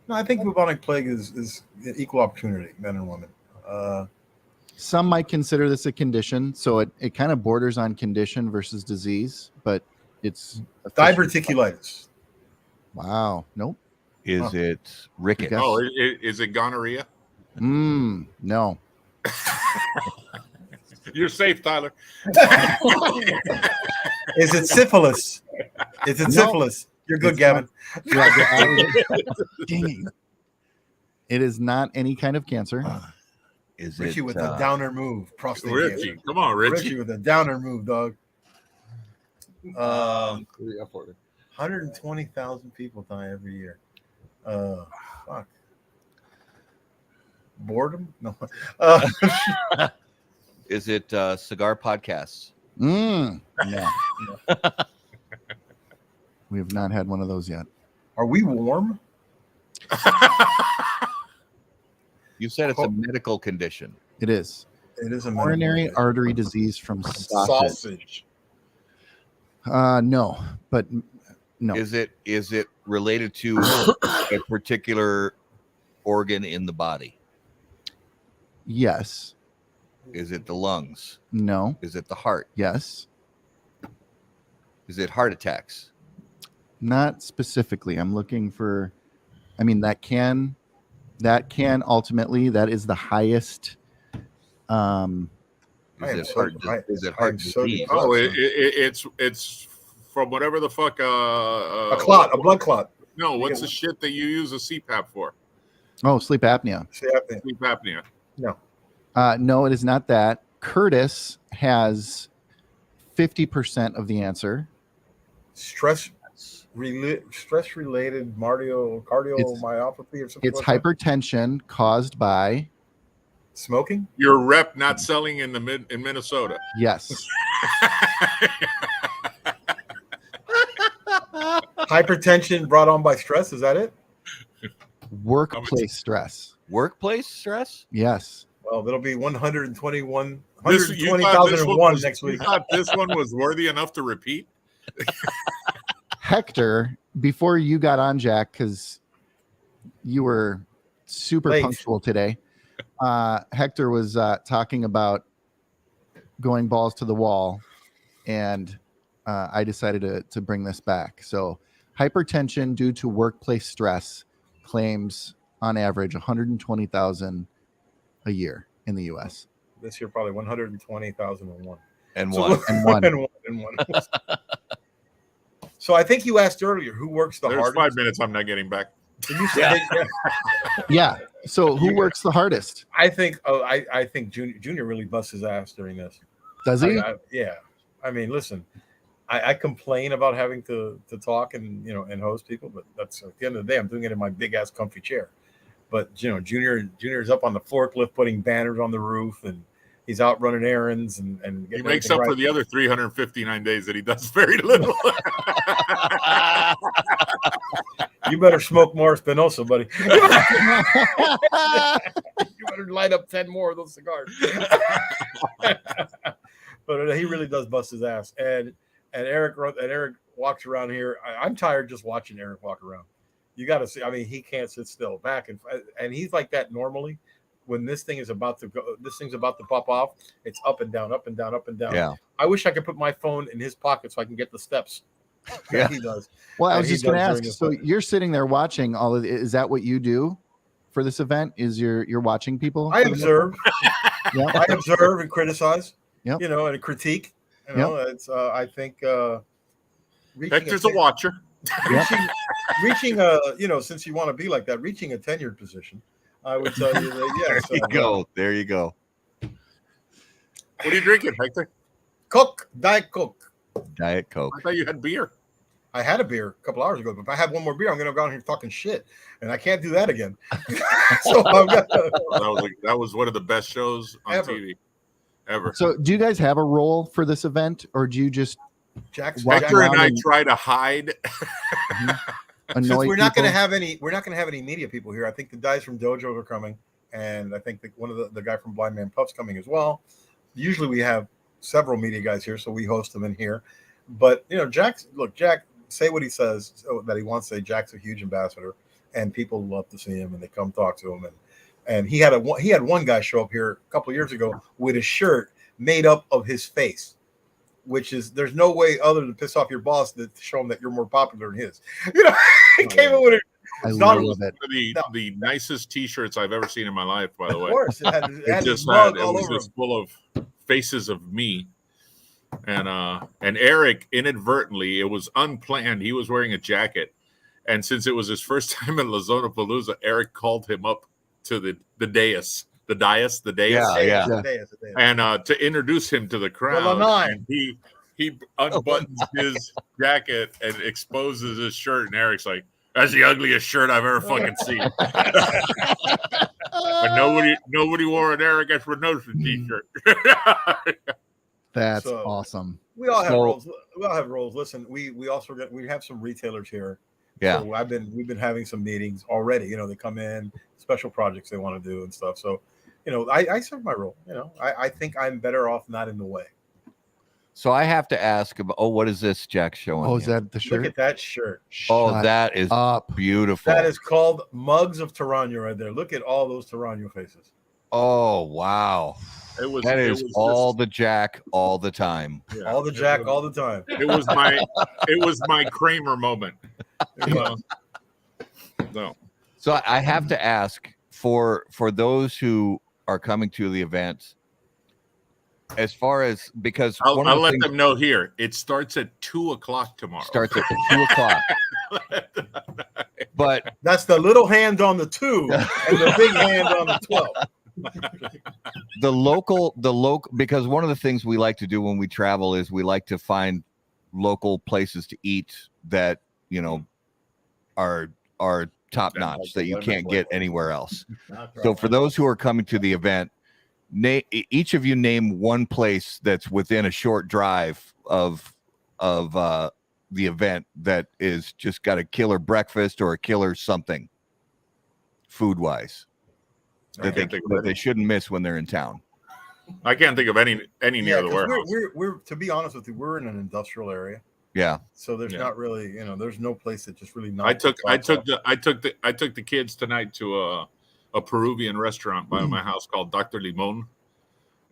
No, I think bubonic plague is equal opportunity, men and women. Some might consider this a condition, so it kind of borders on condition versus disease, but it's Diverticulitis. Wow. Nope. Is it rickets? Yes. Oh, is it gonorrhea? No. You're safe, Tyler. Is it syphilis? Is it syphilis? You're good, It's Gavin. Dang. It is not any kind of cancer. Is Richie it with a downer move. Prostate Richie, cancer. come on, Richie. Richie with a downer move, dog. 120,000 people die every year. Fuck. Boredom? No. Is it cigar podcasts? No. We have not had one of those yet. Are we warm? You said it's a medical condition. It is. It is a Coronary artery disease from sausage. No, but no. Is it related to a particular organ in the body? Yes. Is it the lungs? No. Is it the heart? Yes. Is it heart attacks? Not specifically. I'm looking for. I mean, that can ultimately, that is the highest. Is it heart disease? Oh, it's from whatever the fuck. A clot, a blood clot. No, what's the shit that you use a CPAP for? Oh, sleep apnea. Sleep apnea. No. No, it is not that. Curtis has 50% of the answer. Stress-related cardiomyopathy or something. It's like that? hypertension caused by Smoking. Your rep not selling in Minnesota. yes. Hypertension brought on by stress. Is that it? Workplace stress. Workplace stress? Yes. Well, there'll be 120,001 next week. You thought this one was worthy enough to repeat? Hector, before you got on, Jack, because you were super Late. punctual today. Hector was talking about going balls to the wall, and I decided to bring this back. So, hypertension due to workplace stress claims on average 120,000 a year in the U.S. This year, probably 120,001. And So- one. And one. and one. So I think you asked earlier who works the There's hardest. 5 minutes I'm not getting back. Did you say? Yeah. So who works the hardest? I think. Oh, I think Junior really busts his ass during this. Does he? Yeah. I mean, listen. I complain about having to talk and and host people, but that's at the end of the day, I'm doing it in my big ass comfy chair. But Junior's up on the forklift putting banners on the roof, and he's out running errands and He getting makes everything up for right. the other 359 days that he does very little. You better smoke more Espinosa, buddy. You better light up 10 more of those cigars. But he really does bust his ass. And Eric walks around here. I'm tired just watching Eric walk around. You got to see. I mean, he can't sit still. And he's like that normally. When this thing's about to pop off, it's up and down, up and down, up and down. Yeah. I wish I could put my phone in his pocket so I can get the steps. Yeah. He does. Well, I And was he just going to does ask. during his So life. you're sitting there watching all of it. Is that what you do for this event? Is you're watching people? I observe. Yeah. I observe and criticize. Yep. And critique. It's. I think. Hector's a watcher. Reaching since you want to be like that, reaching a tenured position, I would tell you that yes. There you go. What are you drinking, Hector? Diet Coke. Diet Coke. I thought you had beer. I had a beer a couple hours ago, but if I have one more beer, I'm going to go out here talking shit, and I can't do that again. So I've got that was one of the best shows on Ever. TV ever. So do you guys have a role for this event, or do you just Walk Hector and around I and- try to hide. Since annoy we're not going to people. have any media people here. I think the guys from Dojo are coming, and I think one of the guy from Blind Man Puff's coming as well. Usually we have several media guys here, so we host them in here. But Jack, say what he says that he wants to say. Jack's a huge ambassador, and people love to see him, and they come talk to him. And he had one guy show up here a couple of years ago with a shirt made up of his face, which is there's no way other than piss off your boss to show him that you're more popular than his. He came in with it. I Not- love One it. of the nicest T-shirts I've ever seen in my life, by the Of way. course, it had It his just mug had, it all was over just him. full of faces of me. And Eric inadvertently, it was unplanned. He was wearing a jacket. And since it was his first time at LaZonaPalooza, Eric called him up to the dais. The dais. Yeah. And to introduce him to the crowd. lanai. And he unbuttons his jacket and exposes his shirt. And Eric's like, that's the ugliest shirt I've ever fucking seen. But nobody wore an Eric Espinosa t-shirt. That's So- awesome. We all have So- roles. We all have roles. Listen, we also we have some retailers here. Yeah. So we've been having some meetings already. They come in, special projects they want to do and stuff. So, I serve my role. I think I'm better off not in the way. So I have to ask about. Oh, what is this Jack showing? Oh, is you? that the Look shirt? at that shirt. Oh, Shut that is up. beautiful. That is called Mugs of Tarano right there. Look at all those Tarano faces. Oh, wow. It was That it is was all just- the Jack all the time. yeah, All the it Jack, was- all the time. It was my Kramer moment. No. So I have to ask for those who are coming to the event, as far as because I'll one of the let things them know here. It starts at 2:00 tomorrow. starts at 2:00. But That's the little hand on the 2 and the big hand on the 12. the local because one of the things we like to do when we travel is we like to find local places to eat that are top Yeah, notch like that you lemon can't get flavor. anywher else. So for those who are coming to the event, each of you name one place that's within a short drive of the event that is just got a killer breakfast or a killer something food wise I can't think of that they any. shouldn't miss when they're in town. I can't think of any near the 'cause warehouse. we're to be honest with you, we're in an industrial area, Yeah. so there's Yeah. not really, there's no place that just really. I took knocks off. the kids tonight to a Peruvian restaurant by my house called Dr. Limon,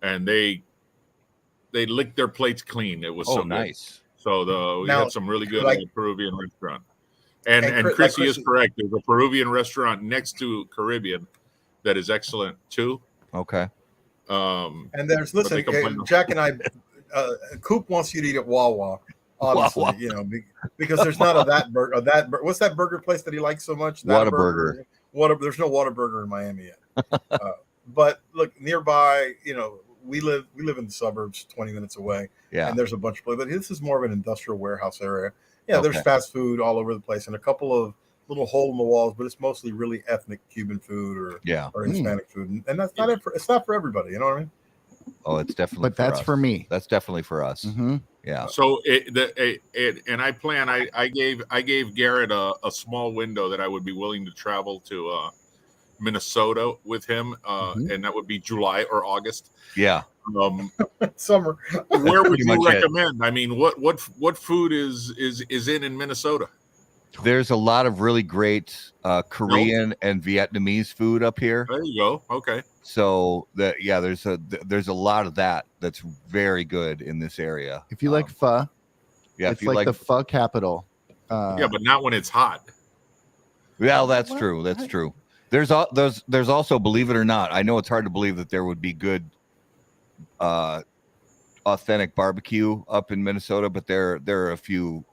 and they licked their plates clean. It was Oh, so good. nice. So we Now, had some really good like- Peruvian restaurant. And And Chris- Chrissy like is Chrissy- correct. There's a Peruvian restaurant next to Caribbean that is excellent too. Okay. And there's But they listen, complain. Jack and I, Coop wants you to eat at Wawa. Honestly, Wawa. Because there's not what's that burger place that he likes so much? That Whataburger. There's no Whataburger in Miami yet. But look, nearby, we live in the suburbs, 20 minutes away, Yeah. and there's a bunch of places. But this is more of an industrial warehouse area. Yeah, there's Okay. fast food all over the place, and a couple of little hole in the walls, but it's mostly really ethnic Cuban food or Yeah. Hispanic food, and that's not it. It's not for everybody. You know what I mean? Oh, it's definitely. But that's us. for me. That's definitely for us. Mhm. Yeah. So and I plan. I gave Garrett a small window that I would be willing to travel to Minnesota with him, and that would be July or August. Yeah. Summer. Where would pretty you much it. recommend? I mean, what food is in Minnesota? There's a lot of really great Korean and Vietnamese food up here. There you go. Okay. So there's a lot of that that's very good in this area. If you like pho, Yeah, it's if you like the pho capital. Yeah, but not when it's hot. well, that's true. That's true. There's also, believe it or not, I know it's hard to believe that there would be good authentic barbecue up in Minnesota, but there are a few.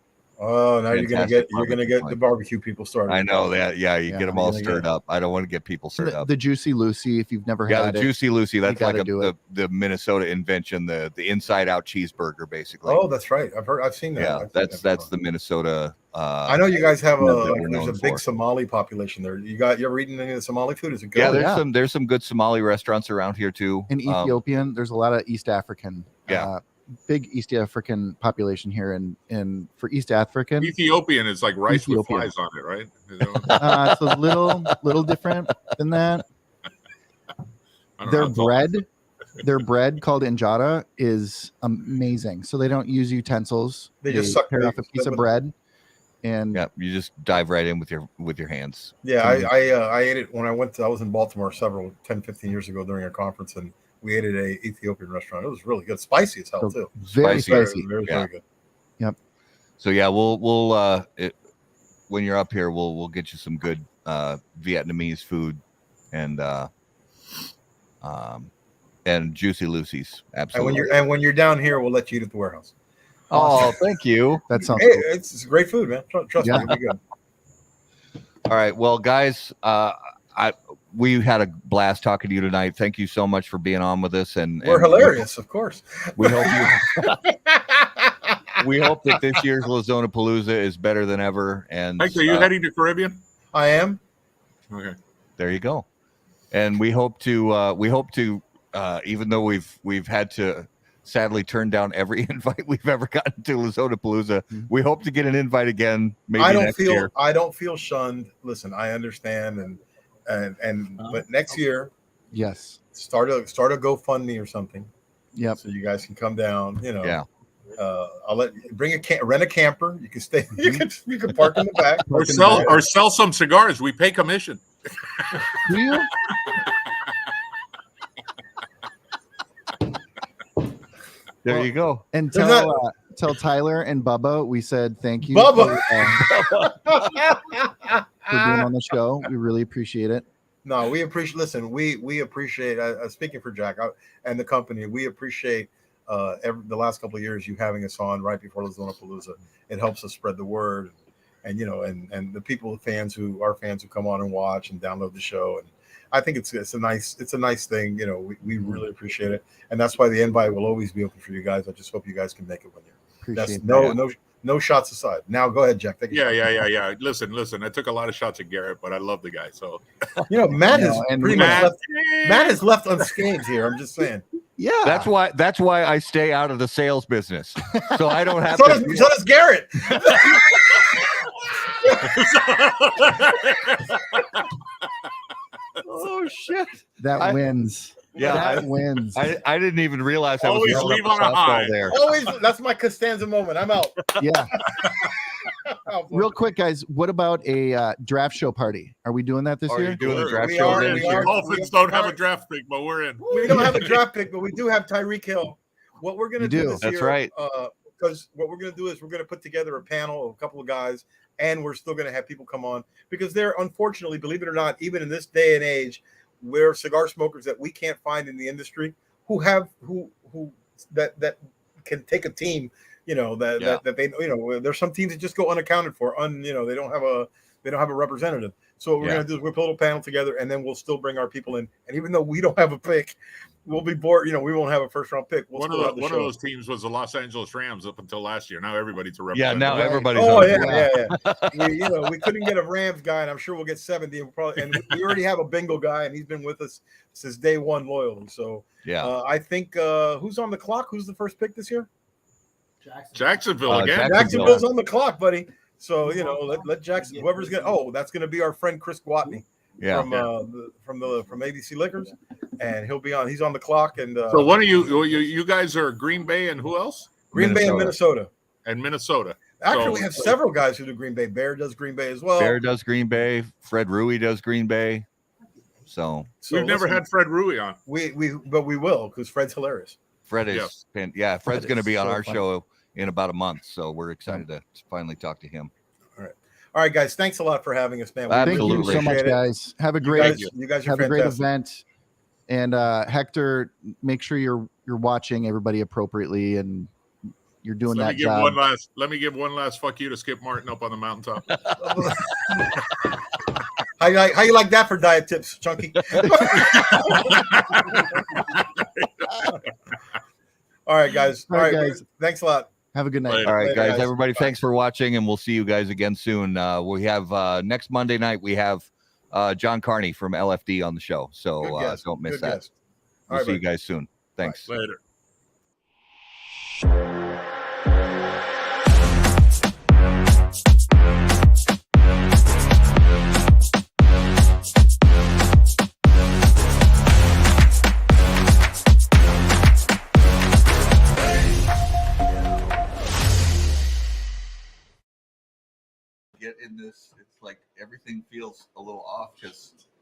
Oh, now you're gonna get Fantastic the barbecue people started. I know that. Yeah, you Yeah, get them you're all gonna stirred get- up. I don't want to get people stirred up. The Juicy Lucy, if you've never Yeah, had the it. Juicy Lucy. That's like gotta do the Minnesota invention, the inside out cheeseburger, basically. Oh, that's right. I've seen that. yeah, I've seen that's that before. the Minnesota. I know you guys have that we're there's known a big for. Somali population there. You ever eaten any of the Somali food? Is it good? Yeah, Oh, there's some good Somali restaurants around here too. In Ethiopian, there's a lot of East African. Yeah. big East African population here, and for East African, Ethiopian is like rice with Ethiopian. flies on it, right? it's a little different than that. I don't Their know, it's all- their bread called injera is amazing. So they don't use utensils. They just suck- tear off a they- piece of bread, and Yeah, you just dive right in with your hands. Yeah, I ate it when I was in Baltimore 10-15 years ago during a conference, and we ate at a Ethiopian restaurant. It was really good, spicy as hell too. very spicy. Very good. So yeah, we'll when you're up here, we'll get you some good Vietnamese food and Juicy Lucy's. Absolutely. And when you're down here, well let you eat at the warehouse. Oh, thank you. That sounds Hey, cool. it's great food, man. Trust me, Yeah. it'll be good. All right, well, guys, we had a blast talking to you tonight. Thank you so much for being on with us, and We're hilarious, of course. We hope we hope that this year's LaZonaPalooza is better than ever. And Mike, are you heading to Caribbean? I am. Okay. there you go. And we hope to even though we've had to sadly turn down every invite we've ever gotten to LaZonaPalooza, we hope to get an invite again. Maybe I next year. I don't feel shunned. Listen, I understand, but next year, Yes. start a GoFundMe or something. Yep. So you guys can come down. Yeah. I'll rent a camper. You can stay. You can park in the back. Or sell some cigars. We pay commission. Do you? There you go. And There's tell Tyler and Bubba we said thank you Bubba. for being on the show. We really appreciate it. No, we appreciate. Listen, we appreciate. Speaking for Jack and the company, we appreciate the last couple of years you having us on right before LaZonaPalooza. It helps us spread the word, and and the people, fans who come on and watch and download the show. And I think it's a nice thing. We really appreciate it, and that's why the invite will always be open for you guys. I just hope you guys can make it one year. Appreciate That's no shots aside. Now go ahead, Jack. Take it. Yeah. Listen. I took a lot of shots at Garrett, but I love the guy. So Matt has and pretty much left. Matt has left unscathed here. I'm just saying. Yeah. That's why I stay out of the sales business, so I don't have. So does Garrett. Oh shit! That wins. Yeah, that wins. I didn't even realize I was Always throwing leave up on a softball high. there. Always. That's my Costanza moment. I'm out. Yeah. Oh, boy. Real quick, guys. What about a draft show party? Are we doing that this Are year? you doing the We draft we show are- again we this year? are- Dolphins don't have a draft pick, but we're in. We don't have a draft pick, but we do have Tyreek Hill. What we're going to You do do. this That's year, right. Because what we're going to do is we're going to put together a panel of a couple of guys, and we're still going to have people come on because they're, unfortunately, believe it or not, even in this day and age, we're cigar smokers that we can't find in the industry who can take a team. That they there's some teams that just go unaccounted for. They don't have a representative. So what we're going to do is we'll put a little panel together, and then we'll still bring our people in. And even though we don't have a pick, we'll be bored. We won't have a first round pick. One of those teams was the Los Angeles Rams up until last year. Now everybody's a Yeah, representative. now everybody's. Oh on yeah. board. We couldn't get a Rams guy, and I'm sure we'll get 70. And we already have a Bengal guy, and he's been with us since day one, loyally. So Yeah. I think who's on the clock? Who's the first pick this year? Jacksonville again. Jacksonville's on the clock, buddy. So let Jackson. Whoever's gonna. Oh, that's gonna be our friend Chris Gwatney. Yeah. From ABC Liquors, and he'll be on. He's on the clock. And So one of you guys are Green Bay and who else? Green Bay and Minnesota. And Minnesota. Actually, So- we have several guys who do Green Bay. Bear does Green Bay as well. Bear does Green Bay. Fred Rui does Green Bay. So We've never had Fred Rui on. But we will because Fred's hilarious. Fred is. Fred's going to be on so our fun. show in about a month. So we're excited to finally talk to him. All right, guys. Thanks a lot for having us, man. We Thank Absolutely. you so much, appreciate it. guys. Have a great You guys are have a great fantastic. event. And Hector, make sure you're watching everybody appropriately and you're doing Let that me give job. one last fuck you to Skip Martin up on the mountaintop. How you like that for diet tips, Chunky? All right, guys. All right, guys. Thanks a lot. Have a good night. Later. All right, Later, guys. guys. Everybody, thanks for watching, and we'll see you guys again soon. We have next Monday night. We have John Carney from LFD on the show, so Good guest. don't miss Good that. guest. All We'll right, see you buddy. guys soon. Thanks. Later. Get in this, it's like everything feels a little off because